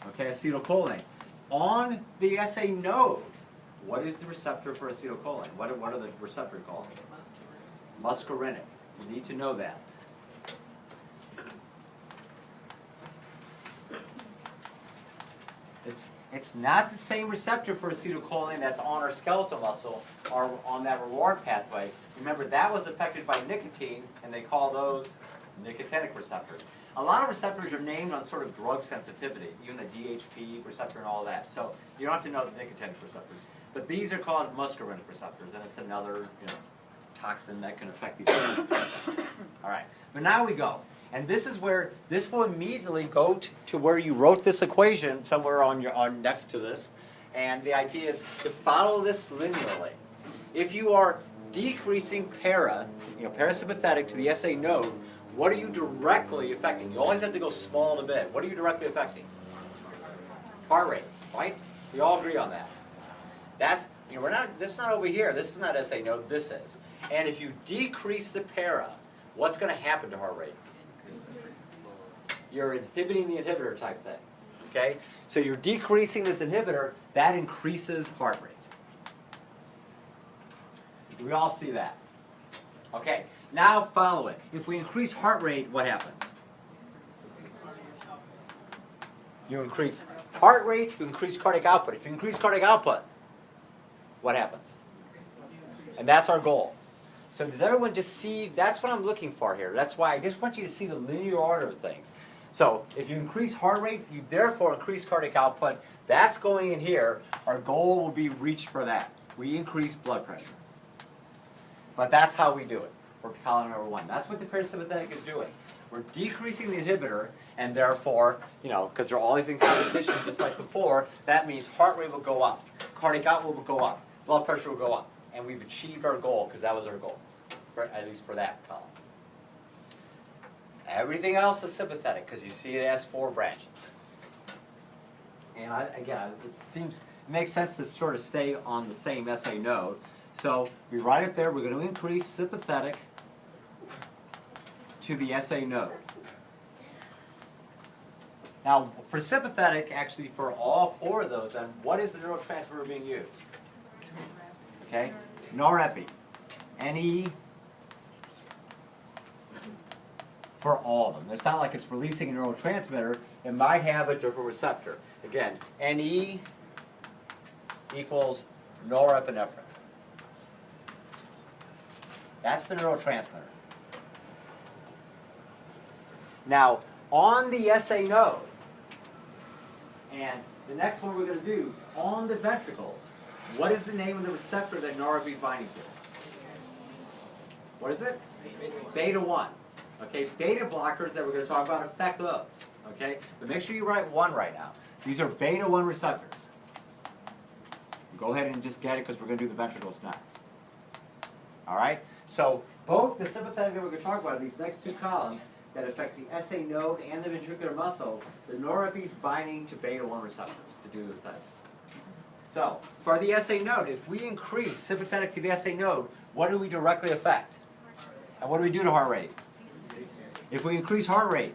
Okay, acetylcholine. On the SA node, what is the receptor for acetylcholine? What are the receptors called? Muscarinic. You need to know that. It's not the same receptor for acetylcholine that's on our skeletal muscle or on that reward pathway. Remember, that was affected by nicotine, and they call those nicotinic receptors. A lot of receptors are named on sort of drug sensitivity, even the DHP receptor and all that. So you don't have to know the nicotinic receptors. But these are called muscarinic receptors, and it's another toxin that can affect these things. All right, but now we go. And this is where this will immediately go to where you wrote this equation somewhere on next to this. And the idea is to follow this linearly. If you are decreasing parasympathetic to the SA node, what are you directly affecting? You always have to go small to big. What are you directly affecting? Heart rate, right? We all agree on that. That's this is not over here. This is not SA node. This is. And if you decrease the para, what's going to happen to heart rate? You're inhibiting the inhibitor type thing. Okay? So you're decreasing this inhibitor, that increases heart rate. We all see that. Okay, now follow it. If we increase heart rate, what happens? You increase heart rate, you increase cardiac output. If you increase cardiac output, what happens? And that's our goal. So does everyone just see, that's what I'm looking for here. That's why I just want you to see the linear order of things. So if you increase heart rate, you therefore increase cardiac output. That's going in here. Our goal will be reached for that. We increase blood pressure. But that's how we do it for column number 1. That's what the parasympathetic is doing. We're decreasing the inhibitor, and therefore, because they're always in competition just like before, that means heart rate will go up, cardiac output will go up, blood pressure will go up. And we've achieved our goal, because that was our goal, at least for that column. Everything else is sympathetic, because you see it has 4 branches. And it makes sense to sort of stay on the same SA node. So we write it there, we're going to increase sympathetic to the SA node. Now, for sympathetic, actually for all 4 of those, then what is the neurotransmitter being used? Okay, norepi, NE for all of them. It's not like it's releasing a neurotransmitter. It might have a different receptor. Again, NE equals norepinephrine. That's the neurotransmitter. Now, on the SA node, and the next one we're going to do, on the ventricles, what is the name of the receptor that norepi is binding to? What is it? Beta 1. Okay, beta blockers that we're going to talk about affect those. Okay, but make sure you write 1 right now. These are beta 1 receptors. Go ahead and just get it because we're going to do the ventricles next. All right, so both the sympathetic that we're going to talk about, these next 2 columns, that affects the SA node and the ventricular muscle, the norepi is binding to beta 1 receptors to do the thing. So, for the SA node, if we increase sympathetic to the SA node, what do we directly affect? And what do we do to heart rate? If we increase heart rate,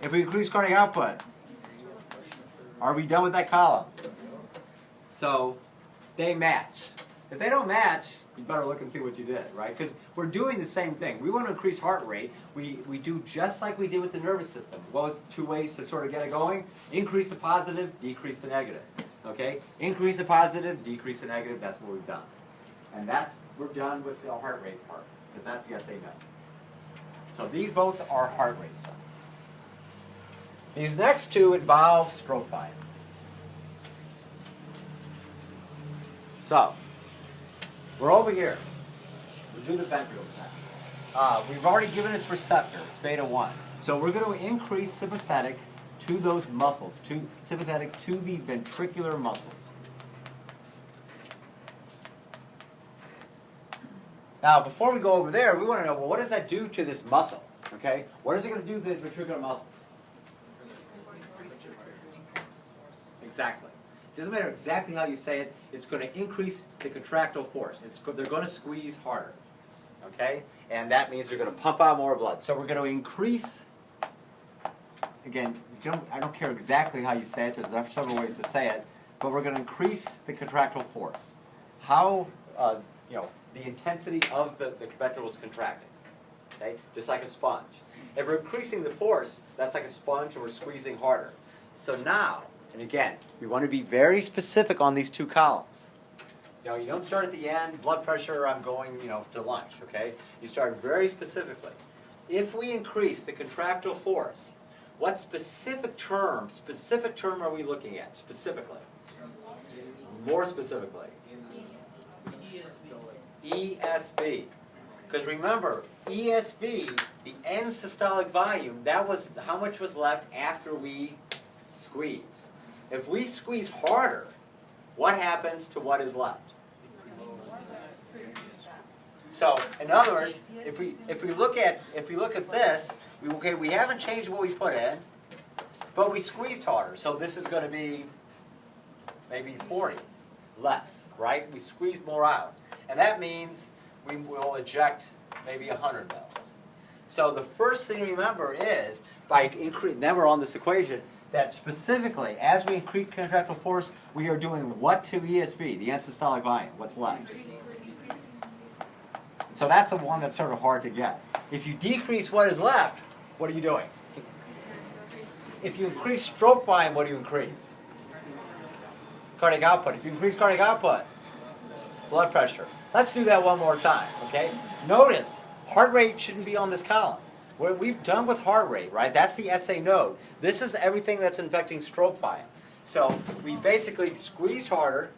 if we increase cardiac output, are we done with that column? So they match. If they don't match, you better look and see what you did, right? Because we're doing the same thing. We want to increase heart rate. We do just like we did with the nervous system. What was the two ways to sort of get it going? Increase the positive, decrease the negative. Okay? Increase the positive, decrease the negative. That's what we've done. And we're done with the heart rate part, because that's yes, amen. So these both are heart rate stuff. These next two involve stroke volume. So, we're over here. We do the ventricles next. We've already given its receptor. It's beta 1. So we're going to increase sympathetic to those muscles, sympathetic to the ventricular muscles. Now, before we go over there, we want to know, well, what does that do to this muscle? Okay? What is it going to do to the ventricular muscles? Exactly. Doesn't matter exactly how you say it, it's going to increase the contractile force. They're going to squeeze harder. Okay? And that means they're going to pump out more blood. So we're going to increase, again, I don't care exactly how you say it, there's several ways to say it, but we're going to increase the contractile force. How, the intensity of the ventricles contracting. Okay? Just like a sponge. If we're increasing the force, that's like a sponge and we're squeezing harder. So now, and again, we want to be very specific on these two columns. You don't start at the end, blood pressure, I'm going, to lunch, okay? You start very specifically. If we increase the contractile force, what specific term are we looking at, specifically? More specifically. ESV. Because remember, ESV, the end systolic volume, that was how much was left after we squeezed. If we squeeze harder, what happens to what is left? So, in other words, if we look at this, we haven't changed what we put in, but we squeezed harder. So this is going to be maybe 40 less, right? We squeezed more out, and that means we will eject maybe 100 mils. So the first thing to remember is by increasing. Then we're on this equation. That specifically, as we increase contractile force, we are doing what to ESV, the end systolic volume, what's left? So that's the one that's sort of hard to get. If you decrease what is left, what are you doing? If you increase stroke volume, what do you increase? Cardiac output. If you increase cardiac output, blood pressure. Let's do that one more time, okay? Notice, heart rate shouldn't be on this column. What we've done with heart rate, right? That's the SA node. This is everything that's affecting stroke volume. So we basically squeezed harder,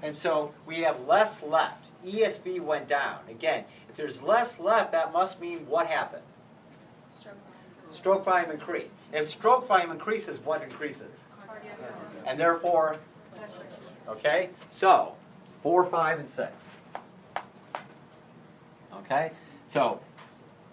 and so we have less left. ESV went down. Again, if there's less left, that must mean what happened? Stroke volume increased. If stroke volume increases, what increases? And therefore, okay? So, 4, 5, and 6. Okay? So,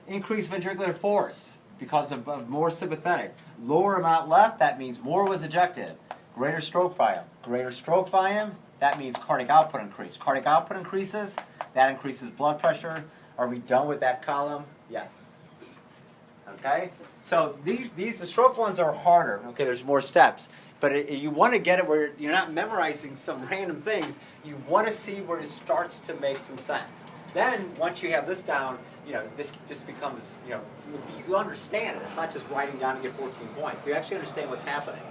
increased ventricular force because of more sympathetic. Lower amount left, that means more was ejected. Greater stroke volume. Greater stroke volume, that means cardiac output increase. Cardiac output increases, that increases blood pressure. Are we done with that column? Yes. Okay? So the stroke ones are harder. Okay, there's more steps. But you want to get it where you're not memorizing some random things. You want to see where it starts to make some sense. Then, once you have this down, this becomes, you understand it. It's not just writing down to get 14 points. You actually understand what's happening.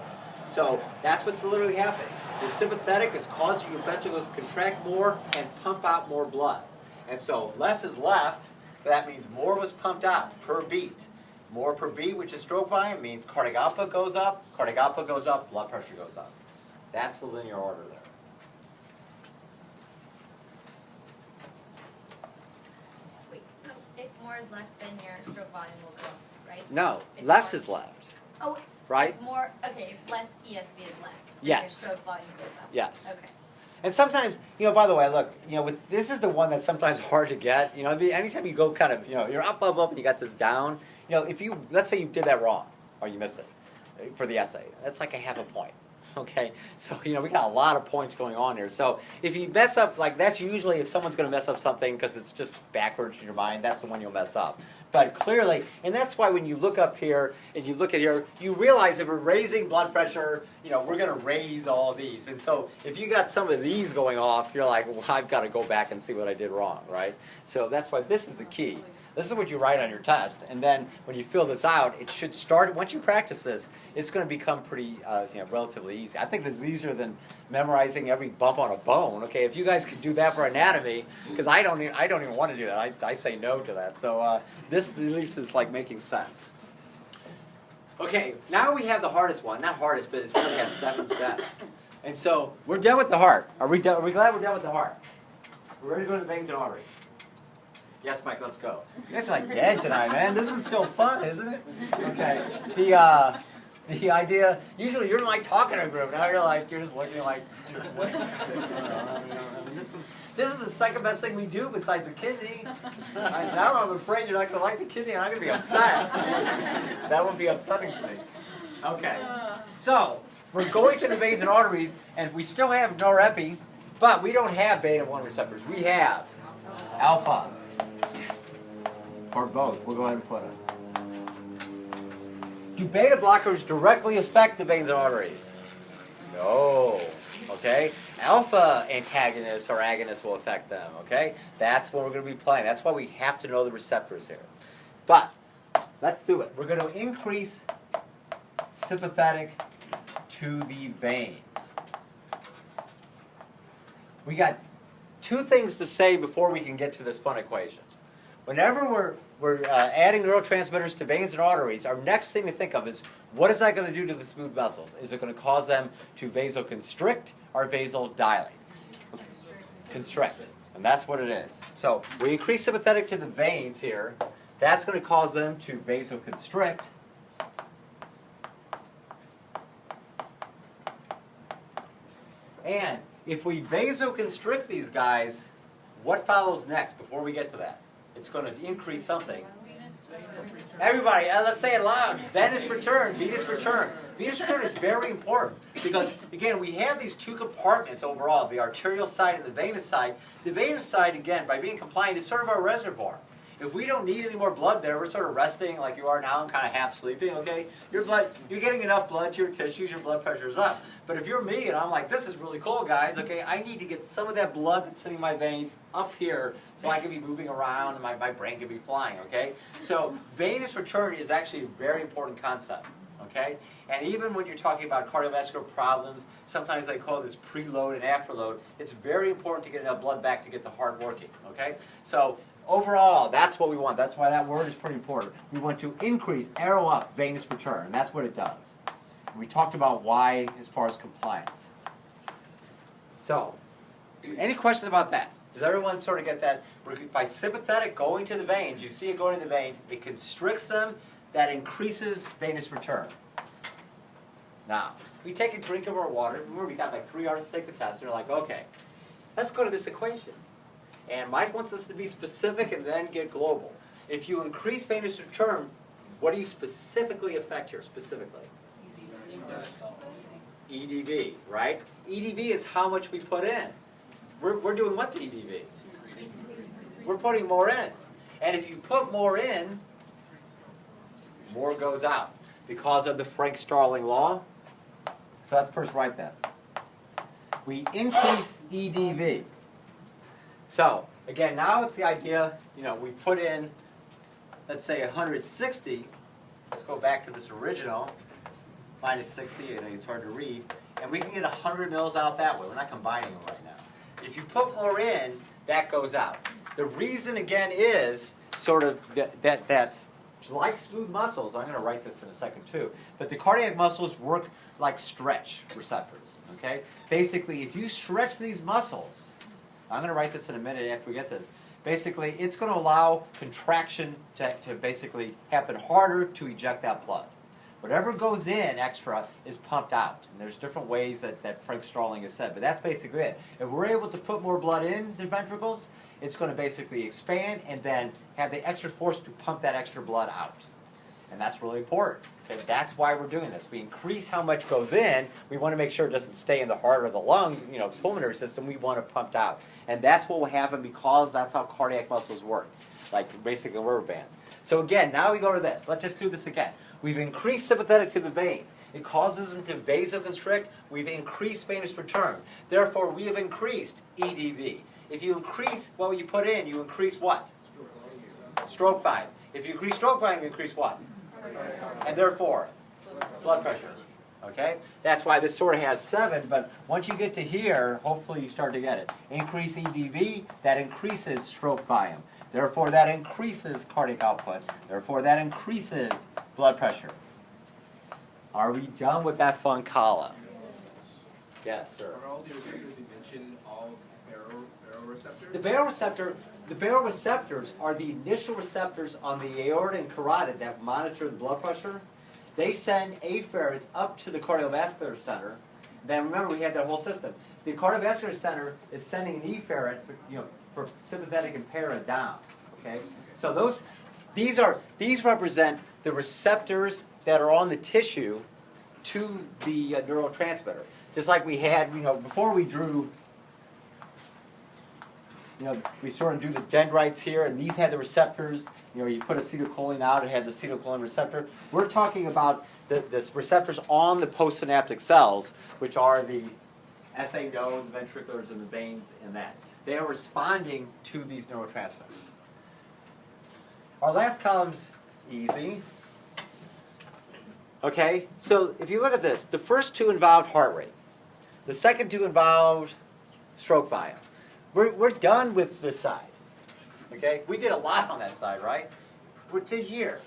So that's what's literally happening. The sympathetic is causing your ventricles to contract more and pump out more blood. And so less is left, but that means more was pumped out per beat. More per beat, which is stroke volume, means cardiac output goes up, blood pressure goes up. That's the linear order there. Wait, so if more is left, then your stroke volume will go up, right? No, If less more- is left. Oh, Right? if less ESV is left, then Yes. your stroke volume goes up. Yes. Okay. And sometimes, by the way, look, this is the one that's sometimes hard to get. Anytime you go kind of, you're up, and you got this down. Let's say you did that wrong, or you missed it for the essay. That's like a half a point. Okay, so we got a lot of points going on here. So if you mess up, like that's usually if someone's going to mess up something because it's just backwards in your mind, that's the one you'll mess up. But clearly, and that's why when you look up here and you look at here, you realize if we're raising blood pressure, we're going to raise all these. And so if you got some of these going off, you're like, well, I've got to go back and see what I did wrong, right? So that's why this is the key. This is what you write on your test, and then when you fill this out, it should start. Once you practice this, it's going to become pretty, relatively easy. I think this is easier than memorizing every bump on a bone. Okay, if you guys could do that for anatomy, because I don't even want to do that. I say no to that. So this at least is like making sense. Okay, now we have the hardest one. Not hardest, but it's really has 7 steps. And so we're done with the heart. Are we done? Are we glad we're done with the heart? We're ready to go to the veins and arteries. Yes, Mike, let's go. You guys are like dead tonight, man. This is still fun, isn't it? Okay. The idea, usually you're like talking to a group. Now you're just looking like, what? This is the second best thing we do besides the kidney. Now I'm afraid you're not going to like the kidney and I'm going to be upset. That would be upsetting to me. Okay. So, we're going to the veins and arteries, and we still have norepi, but we don't have beta-1 receptors. We have alpha. Or both. We'll go ahead and put it. Do beta blockers directly affect the veins and arteries? No. Okay? Alpha antagonists or agonists will affect them. Okay? That's what we're going to be playing. That's why we have to know the receptors here. But, let's do it. We're going to increase sympathetic to the veins. We got 2 things to say before we can get to this fun equation. Whenever we're adding neurotransmitters to veins and arteries, our next thing to think of is, what is that going to do to the smooth muscles? Is it going to cause them to vasoconstrict or vasodilate? Constrict. And that's what it is. So we increase sympathetic to the veins here. That's going to cause them to vasoconstrict. And if we vasoconstrict these guys, what follows next before we get to that? It's going to increase something. Everybody, let's say it loud. Venous return, venous return. Venous return is very important because, again, we have these 2 compartments overall, the arterial side and the venous side. The venous side, again, by being compliant, is sort of our reservoir. If we don't need any more blood there, we're sort of resting like you are now and kind of half sleeping, okay? You're getting enough blood to your tissues, your blood pressure's up. But if you're me and I'm like, this is really cool, guys, okay, I need to get some of that blood that's sitting in my veins up here so I can be moving around and my brain can be flying, okay? So venous return is actually a very important concept, okay? And even when you're talking about cardiovascular problems, sometimes they call this preload and afterload. It's very important to get enough blood back to get the heart working, okay? So overall, that's what we want. That's why that word is pretty important. We want to increase, arrow up, venous return. And that's what it does. We talked about why as far as compliance. So, any questions about that? Does everyone sort of get that? By sympathetic going to the veins, you see it going to the veins, it constricts them, that increases venous return. Now, we take a drink of our water. Remember, we got like 3 hours to take the test. And you're like, okay, let's go to this equation. And Mike wants us to be specific and then get global. If you increase venous return, what do you specifically affect here, specifically? EDV, right? EDV is how much we put in. We're doing what to EDV? We're putting more in. And if you put more in, more goes out because of the Frank-Starling law. So let's first write that. We increase EDV. So, again, now it's the idea, we put in, let's say 160. Let's go back to this original. Minus 60, it's hard to read. And we can get 100 mils out that way. We're not combining them right now. If you put more in, that goes out. The reason, again, is sort of that like smooth muscles, I'm going to write this in a second too, but the cardiac muscles work like stretch receptors, okay? Basically, if you stretch these muscles, I'm going to write this in a minute after we get this. Basically, it's going to allow contraction to basically happen harder to eject that blood. Whatever goes in extra is pumped out. And there's different ways that Frank-Starling has said, but that's basically it. If we're able to put more blood in the ventricles, it's going to basically expand and then have the extra force to pump that extra blood out. And that's really important, Okay, that's why we're doing this. We increase how much goes in. We want to make sure it doesn't stay in the heart or the lung, pulmonary system. We want it pumped out. And that's what will happen because that's how cardiac muscles work, like basically rubber bands. So again, now we go to this. Let's just do this again. We've increased sympathetic to the veins. It causes them to vasoconstrict. We've increased venous return. Therefore, we have increased EDV. If you increase what you put in, you increase what? Stroke volume. If you increase stroke volume, you increase what? And therefore, blood pressure. Okay? That's why this sort of has 7, but once you get to here, hopefully you start to get it. Increase EDV, that increases stroke volume. Therefore, that increases cardiac output. Therefore, that increases blood pressure. Are we done with that fun column? Yes, sir. Are all the receptors we mentioned all baroreceptors? The baroreceptors are the initial receptors on the aorta and carotid that monitor the blood pressure. They send afferents up to the cardiovascular center. Then remember, we had that whole system. The cardiovascular center is sending an efferent, for sympathetic and para down. Okay, so these represent the receptors that are on the tissue to the neurotransmitter. Just like we had, before we drew. We sort of drew the dendrites here, and these had the receptors. You put acetylcholine out, it had the acetylcholine receptor. We're talking about the receptors on the postsynaptic cells, which are the SA node, the ventriculars, and the veins, and that. They are responding to these neurotransmitters. Our last column's easy. Okay, so if you look at this, the first 2 involved heart rate. The second 2 involved stroke volume. We're done with this side. Okay? We did a lot on that side, right? We're to here.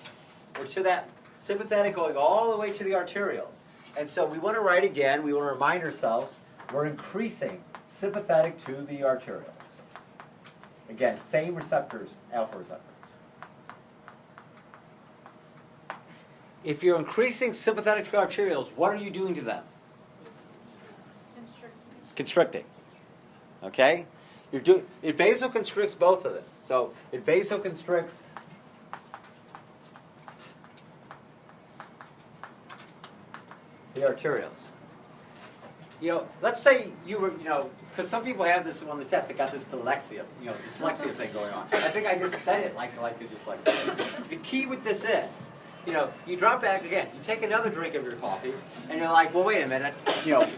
We're to that sympathetic going all the way to the arterials. And so we want to write again, we want to remind ourselves, we're increasing sympathetic to the arterials. Again, same receptors, alpha receptors. If you're increasing sympathetic to arterials, what are you doing to them? Constricting. Okay? It vasoconstricts both of this. So it vasoconstricts the arterioles. Let's say you were, because some people have this on the test, they got this dyslexia thing going on. I think I just said it like your dyslexia. The key with this is, you drop back again, you take another drink of your coffee, and you're like, well, wait a minute.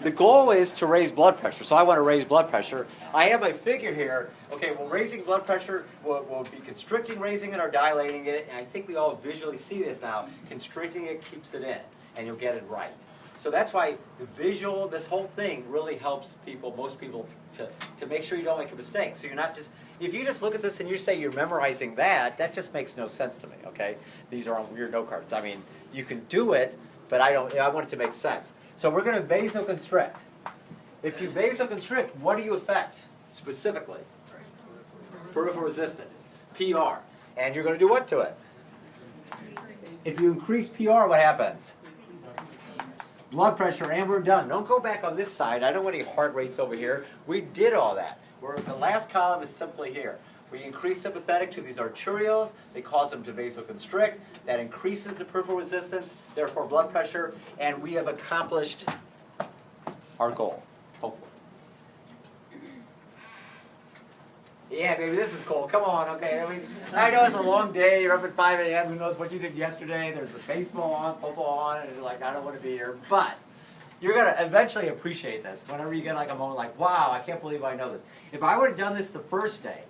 The goal is to raise blood pressure, so I want to raise blood pressure. I have my figure here. Okay, well, raising blood pressure will be constricting, raising it, or dilating it, and I think we all visually see this now. Constricting it keeps it in, and you'll get it right. So that's why the visual, this whole thing really helps most people, to make sure you don't make a mistake. So you're not just, if you just look at this and you say you're memorizing that just makes no sense to me, okay? These are on weird note cards. I mean, you can do it, but I want it to make sense. So we're going to vasoconstrict. If you vasoconstrict, what do you affect specifically? Peripheral resistance, PR. And you're going to do what to it? If you increase PR, what happens? Blood pressure, and we're done. Don't go back on this side. I don't want any heart rates over here. We did all that. The last column is simply here. We increase sympathetic to these arterioles. They cause them to vasoconstrict. That increases the peripheral resistance, therefore blood pressure, and we have accomplished our goal, hopefully. Yeah, baby, this is cool. Come on, okay. I know it's a long day. You're up at 5 a.m. Who knows what you did yesterday? There's the baseball on, football on, and you're like, I don't want to be here. But you're going to eventually appreciate this. Whenever you get like a moment like, wow, I can't believe I know this. If I would have done this the first day,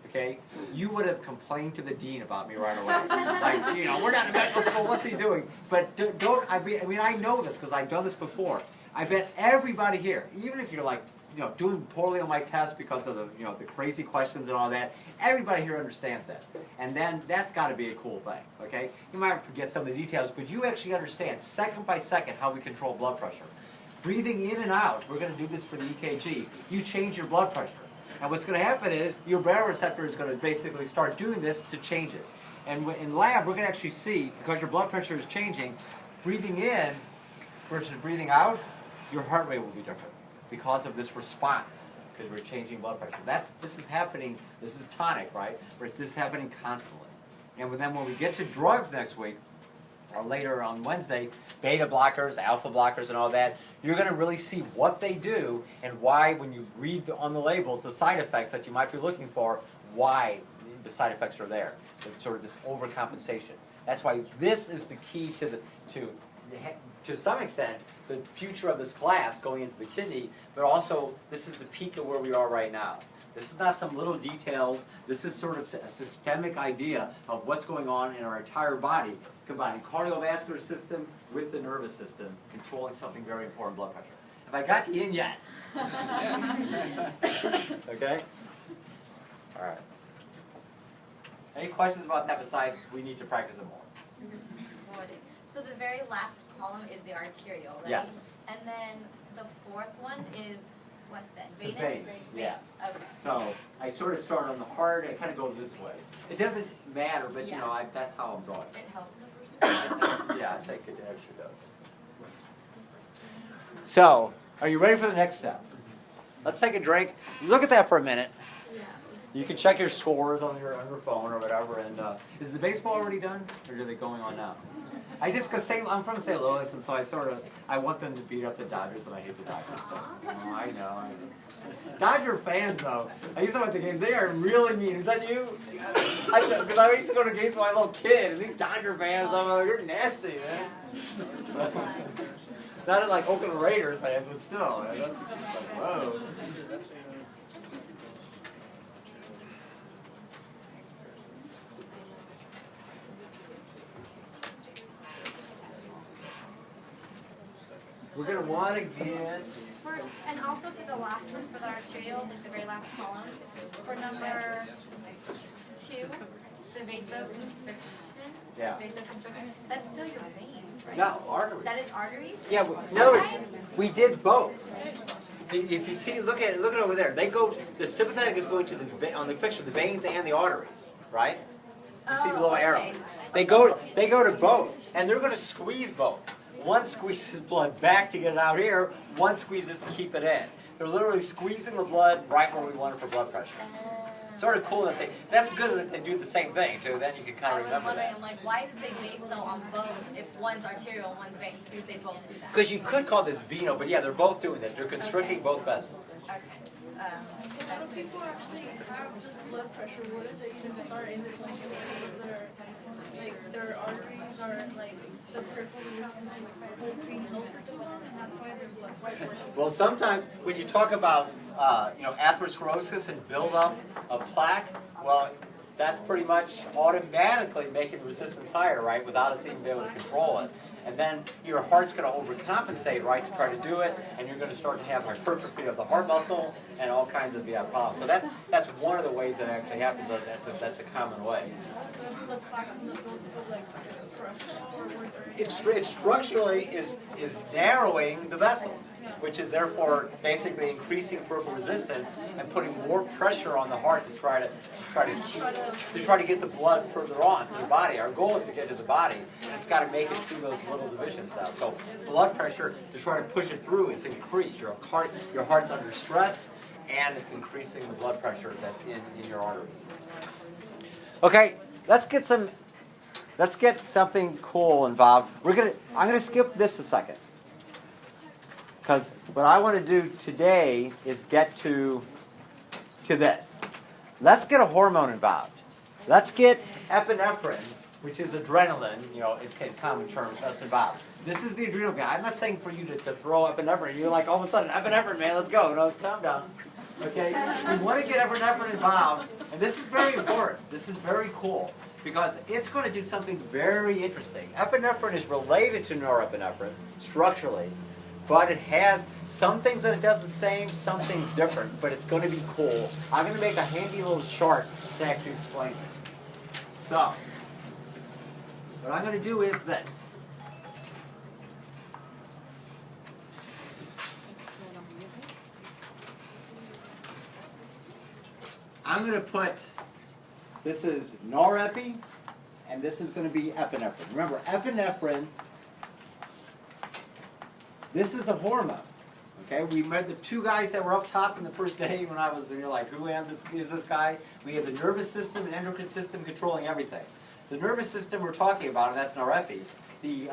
okay, you would have complained to the dean about me right away. Like, we're not in medical school. What's he doing? But I know this because I've done this before. I bet everybody here, even if you're like, doing poorly on my test because of the crazy questions and all that, everybody here understands that. And then that's got to be a cool thing, okay? You might forget some of the details, but you actually understand second by second how we control blood pressure. Breathing in and out, we're going to do this for the EKG, you change your blood pressure. And what's going to happen is your baroreceptor is going to basically start doing this to change it. And in lab, we're going to actually see, because your blood pressure is changing, breathing in versus breathing out, your heart rate will be different because of this response, because we're changing blood pressure. This is happening, this is tonic, right? This is happening constantly. And then when we get to drugs next week, or later on Wednesday, beta blockers, alpha blockers, and all that, you're going to really see what they do and why, when you read on the labels, the side effects that you might be looking for, why the side effects are there. It's sort of this overcompensation. That's why this is the key to some extent, the future of this class going into the kidney, but also this is the peak of where we are right now. This is not some little details. This is sort of a systemic idea of what's going on in our entire body, combining cardiovascular system with the nervous system, controlling something very important, blood pressure. Have I got you in yet? Okay? All right. Any questions about that besides we need to practice it more? So the very last column is the arterial, right? Yes. And then the fourth one is what then? The Venous? veins, yeah. Okay. So I sort of start on the heart, I kind of go this way. It doesn't matter, but you Yeah. know, that's how I'm drawing. It helps. Yeah, I think it actually does. So, are you ready for the next step? Let's take a drink. Look at that for a minute. You can check your scores on your phone or whatever. And is the baseball already done, or are they going on now? Cause I'm from St. Louis, and so I want them to beat up the Dodgers, and I hate the Dodgers. So, I know. Dodger fans, though, I used to went to games. They are really mean. Is that you? Because I used to go to games when I was a little kid, and these Dodger fans, I'm like, you're nasty, man. Not like Oakland Raiders fans, but still. Like, whoa. We're going to want to get... And also for the last one, for the arterials, like the very last column, for number 2, the vasoconstriction. Yeah. Vasoconstriction, that's still your veins, right? No, arteries. That is arteries? Yeah, in other words, we did both. If you see, look at it over there. They go. The sympathetic is going to on the picture, the veins and the arteries, right? You see the little arrows. They go to both, and they're going to squeeze both. One squeezes blood back to get it out here. One squeezes to keep it in. They're literally squeezing the blood right where we want it for blood pressure. Sort of cool that that's good that they do the same thing too. Then you can kind of remember that. I'm like, why does they vaso on both if one's arterial and one's veins? Because they both do that. Because you could call this veno, but yeah, they're both doing that. They're constricting both vessels. Okay. Some people actually have just blood pressure. What did they even start? Is it something because of their arteries are like the peripheral resistance is being healthy to them, and that's why their blood pressure. Well, sometimes when you talk about atherosclerosis and buildup of plaque, well, that's pretty much automatically making resistance higher, right, without us even being able to control it. And then your heart's going to overcompensate, right, to try to do it, and you're going to start to have hypertrophy of the heart muscle and all kinds of problems. So that's one of the ways that actually happens. That's a common way. So the plaque results of like It structurally is narrowing the vessels, which is therefore basically increasing peripheral resistance and putting more pressure on the heart to try to get the blood further on to the body. Our goal is to get to the body, and it's got to make it through those little divisions now. So blood pressure, to try to push it through, is increased. Your heart's under stress, and it's increasing the blood pressure that's in your arteries. Okay, let's get something cool involved. I'm gonna skip this a second, because what I want to do today is get to this. Let's get a hormone involved. Let's get epinephrine, which is adrenaline, in common terms, that's involved. This is the adrenal guy. I'm not saying for you to throw epinephrine. You're like, all of a sudden, epinephrine, man, let's go. No, let's calm down. Okay? We want to get epinephrine involved, and this is very important. This is very cool, because it's going to do something very interesting. Epinephrine is related to norepinephrine structurally, but it has some things that it does the same, some things different, but it's going to be cool. I'm going to make a handy little chart to actually explain this. So, what I'm going to do is this. I'm going to put, this is norepi, and this is going to be epinephrine. Remember, epinephrine, this is a hormone. Okay, we met the two guys that were up top in the first day when I was there. You're like, who is this guy? We have the nervous system and endocrine system controlling everything. the nervous system we're talking about, and that's norepi. The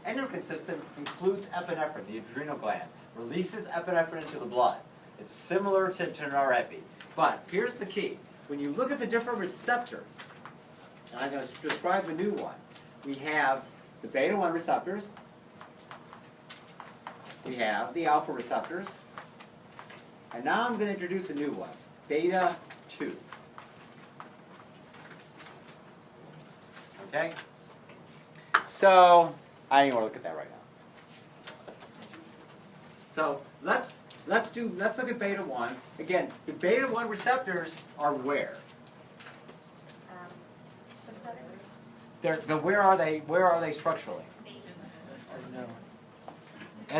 endocrine system includes epinephrine, the adrenal gland, releases epinephrine into the blood. It's similar to norepi. But here's the key. When you look at the different receptors, and I'm going to describe the new one, we have the beta-1 receptors, we have the alpha receptors, and now I'm going to introduce a new one, beta-2. Okay? So, I don't even want to look at that right now. So, let's look at beta-1. Again, the beta-1 receptors are where? But where are they? Where are they structurally?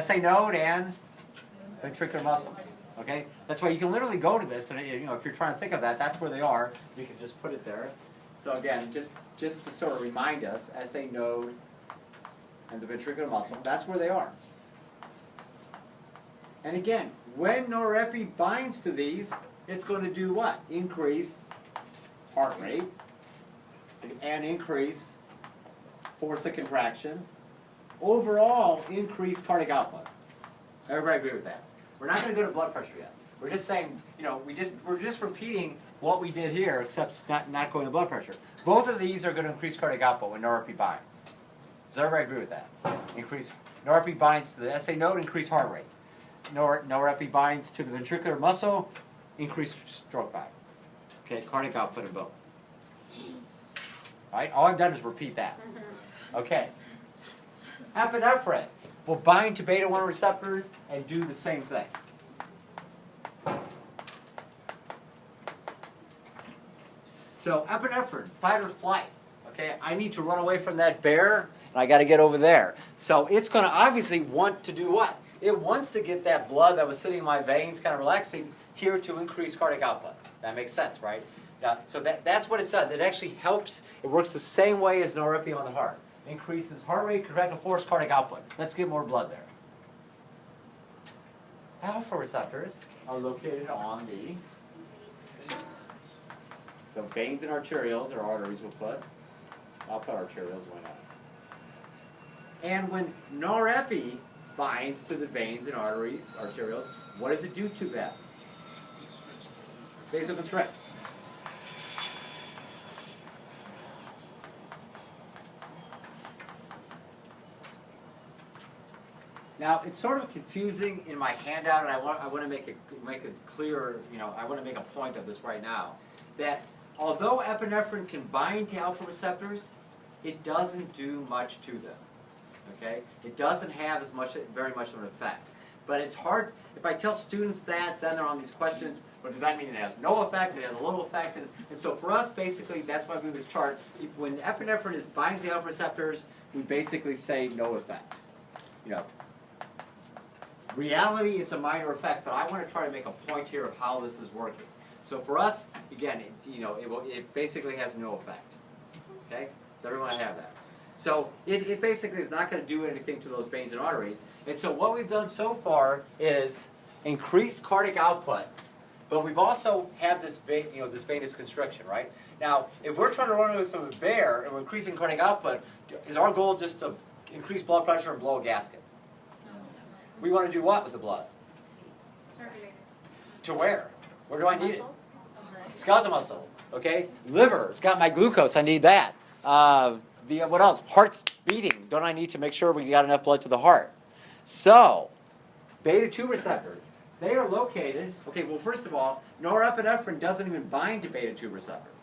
SA node and ventricular muscles. Okay, that's why you can literally go to this, and if you're trying to think of that, that's where they are. You can just put it there. So again, just to sort of remind us, SA node and the ventricular muscle, that's where they are. And again, when norepi binds to these, it's going to do what? Increase heart rate and increase force of contraction. Overall, increase cardiac output. Everybody agree with that? We're not going to go to blood pressure yet. We're just saying, we're just repeating what we did here, except not going to blood pressure. Both of these are going to increase cardiac output when norepi binds. Does everybody agree with that? Norepi binds to the SA node, increase heart rate. Norepi binds to the ventricular muscle, increase stroke volume. Okay, cardiac output in both. All right, all I've done is repeat that. Okay. Epinephrine will bind to beta-1 receptors and do the same thing. So epinephrine, fight or flight. Okay, I need to run away from that bear, and I got to get over there. So it's going to obviously want to do what? It wants to get that blood that was sitting in my veins kind of relaxing here to increase cardiac output. That makes sense, right? Yeah, so that's what it does. It actually helps. It works the same way as norepi on the heart. Increases heart rate, contractile force, cardiac output. Let's get more blood there. Alpha receptors are located on the, so veins and arterioles, or arteries we'll put. I'll put arterioles, why not? And when norepi binds to the veins and arteries, arterioles, what does it do to them? Vasoconstricts. Now, it's sort of confusing in my handout, and I want to make it clearer, I want to make a point of this right now, that although epinephrine can bind to alpha receptors, it doesn't do much to them, okay? It doesn't have very much of an effect. But it's hard, if I tell students that, then they're on these questions, well, does that mean it has no effect, it has a little effect? And so for us, basically, that's why we do this chart. When epinephrine is binding to alpha receptors, we basically say no effect. Reality is a minor effect, but I want to try to make a point here of how this is working. So for us, again, it basically has no effect. Okay? Does everyone have that? So it basically is not going to do anything to those veins and arteries. And so what we've done so far is increase cardiac output, but we've also had this this venous constriction, right? Now, if we're trying to run away from a bear and we're increasing cardiac output, is our goal just to increase blood pressure and blow a gasket? We want to do what with the blood? Circulating. To where? Where do I need it? Skeletal muscle. Okay. Liver. It's got my glucose. I need that. What else? Heart's beating. Don't I need to make sure we got enough blood to the heart? So, beta-2 receptors. They are located. Okay. Well, first of all, norepinephrine doesn't even bind to beta-2 receptors.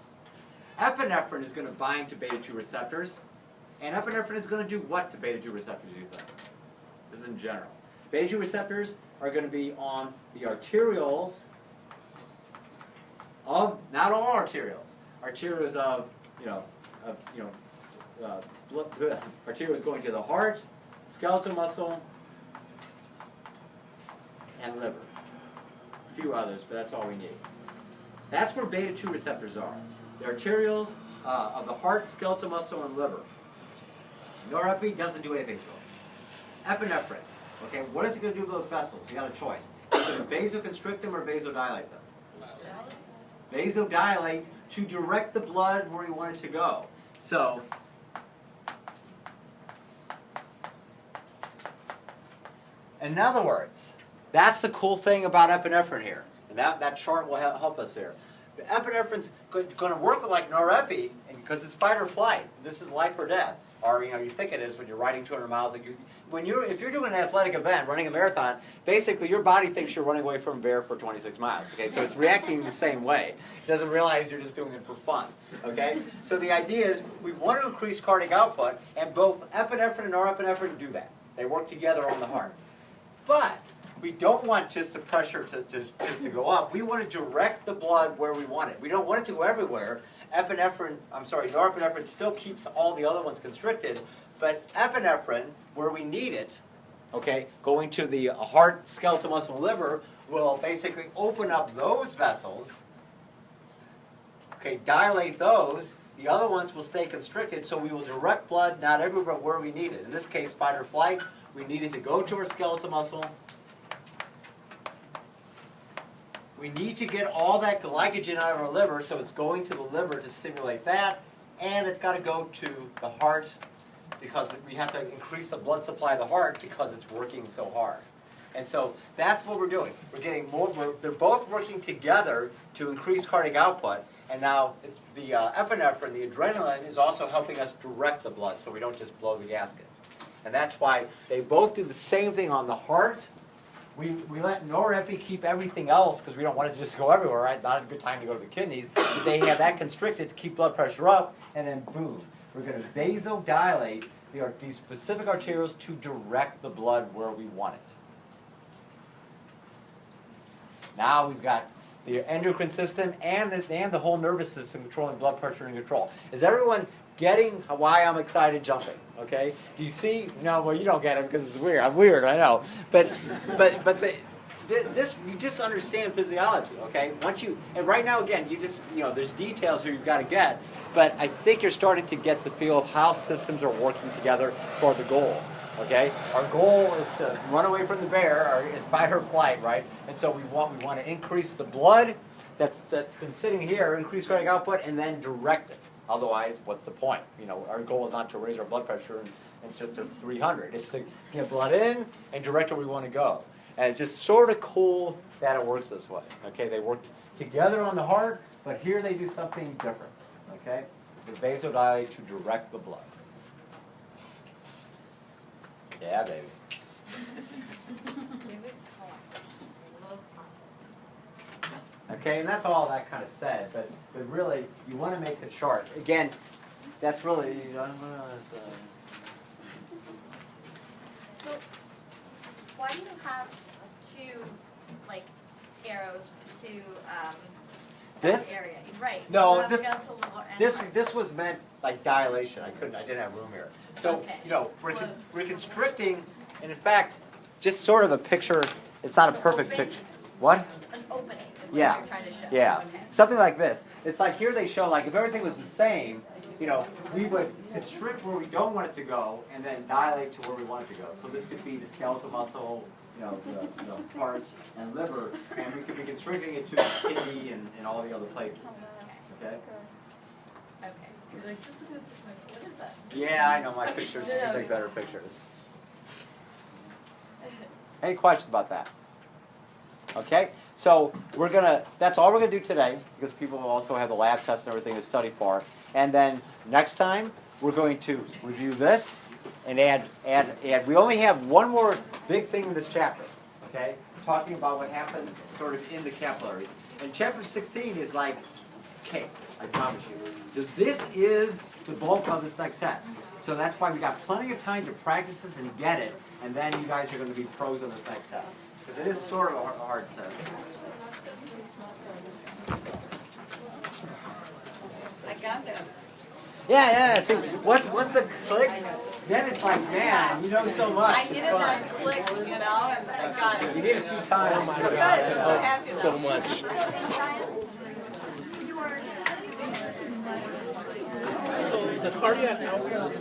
Epinephrine is going to bind to beta-2 receptors, and epinephrine is going to do what to beta-2 receptors? Do you think? This is in general. Beta-2 receptors are going to be on the arterioles of, not all arterioles, arterioles of, arterioles going to the heart, skeletal muscle, and liver. A few others, but that's all we need. That's where beta-2 receptors are. The arterioles of the heart, skeletal muscle, and liver. Norepi doesn't do anything to them. Epinephrine. Okay, what is it going to do to those vessels? You got a choice. Is it going to vasoconstrict them or vasodilate them? vasodilate to direct the blood where we want it to go. So, in other words, that's the cool thing about epinephrine here. And that chart will help us here. The epinephrine's going to work like norepi, and because it's fight or flight. This is life or death. Or you think it is when you're riding 200 miles. Like if you're doing an athletic event, running a marathon, basically your body thinks you're running away from a bear for 26 miles. Okay, so it's reacting the same way. It doesn't realize you're just doing it for fun. Okay, so the idea is we want to increase cardiac output, and both epinephrine and norepinephrine do that. They work together on the heart. But we don't want just the pressure just to go up. We want to direct the blood where we want it. We don't want it to go everywhere. Norepinephrine still keeps all the other ones constricted, but epinephrine, where we need it, okay, going to the heart, skeletal muscle, and liver, will basically open up those vessels, okay, dilate those. The other ones will stay constricted, so we will direct blood not everywhere but where we need it. In this case, fight or flight, we need it to go to our skeletal muscle. We need to get all that glycogen out of our liver, so it's going to the liver to stimulate that, and it's got to go to the heart because we have to increase the blood supply of the heart because it's working so hard. And so that's what we're doing. We're getting more. They're both working together to increase cardiac output, and now the epinephrine, the adrenaline, is also helping us direct the blood, so we don't just blow the gasket. And that's why they both do the same thing on the heart. We let norepi keep everything else because we don't want it to just go everywhere, right? Not a good time to go to the kidneys. But they have that constricted to keep blood pressure up, and then boom. We're going to vasodilate these specific arterioles to direct the blood where we want it. Now we've got the endocrine system and the whole nervous system controlling blood pressure and control. Is everyone getting why I'm excited jumping? Okay? Do you see? No, well, you don't get it because it's weird. I'm weird, I know. But this, you just understand physiology, okay? And right now, again, there's details here you've got to get, but I think you're starting to get the feel of how systems are working together for the goal, okay? Our goal is to run away from the bear, or is fight or flight, right? And so we want to increase the blood that's been sitting here, increase cardiac output, and then direct it. Otherwise, what's the point? Our goal is not to raise our blood pressure to 300. It's to get blood in and direct where we want to go. And it's just sort of cool that it works this way. Okay, they work together on the heart, but here they do something different. Okay, they vasodilate to direct the blood. Yeah, baby. Okay, and that's all that kind of said, but really, you want to make the chart. Again, that's really, So, why do you have two, arrows to, this? that area? Right. No, You have this- skeletal liver and This heart. this was meant like dilation. I didn't have room here. So, Okay. we're constricting, and in fact, just sort of a picture, it's not a perfect Open. picture. What? An opening is what Yeah. you're trying to show. Yeah, Okay. something like this. It's like here they show, if everything was the same, we would constrict where we don't want it to go and then dilate to where we want it to go. So this could be the skeletal muscle, the heart and liver, and we could be constricting it to the kidney and all the other places. Okay? Okay. You're like, just look at the what is that? Yeah, I know my pictures. You can No. take better pictures. Any questions about that? Okay, so that's all we're gonna do today, because people will also have the lab tests and everything to study for. And then next time, we're going to review this and add, we only have one more big thing in this chapter, okay? Talking about what happens sort of in the capillaries. And chapter 16 is like cake, I promise you. This is the bulk of this next test. So that's why we got plenty of time to practice this and get it, and then you guys are gonna be pros on this next test. Because it is sort of a hard test. I got this. Yeah. See, once the clicks, then it's like, man, you know so much. I It's needed fun. that click, and I got it. You need a few times. Oh my Good. God, So it helps happy so now. much. So the cardiac output,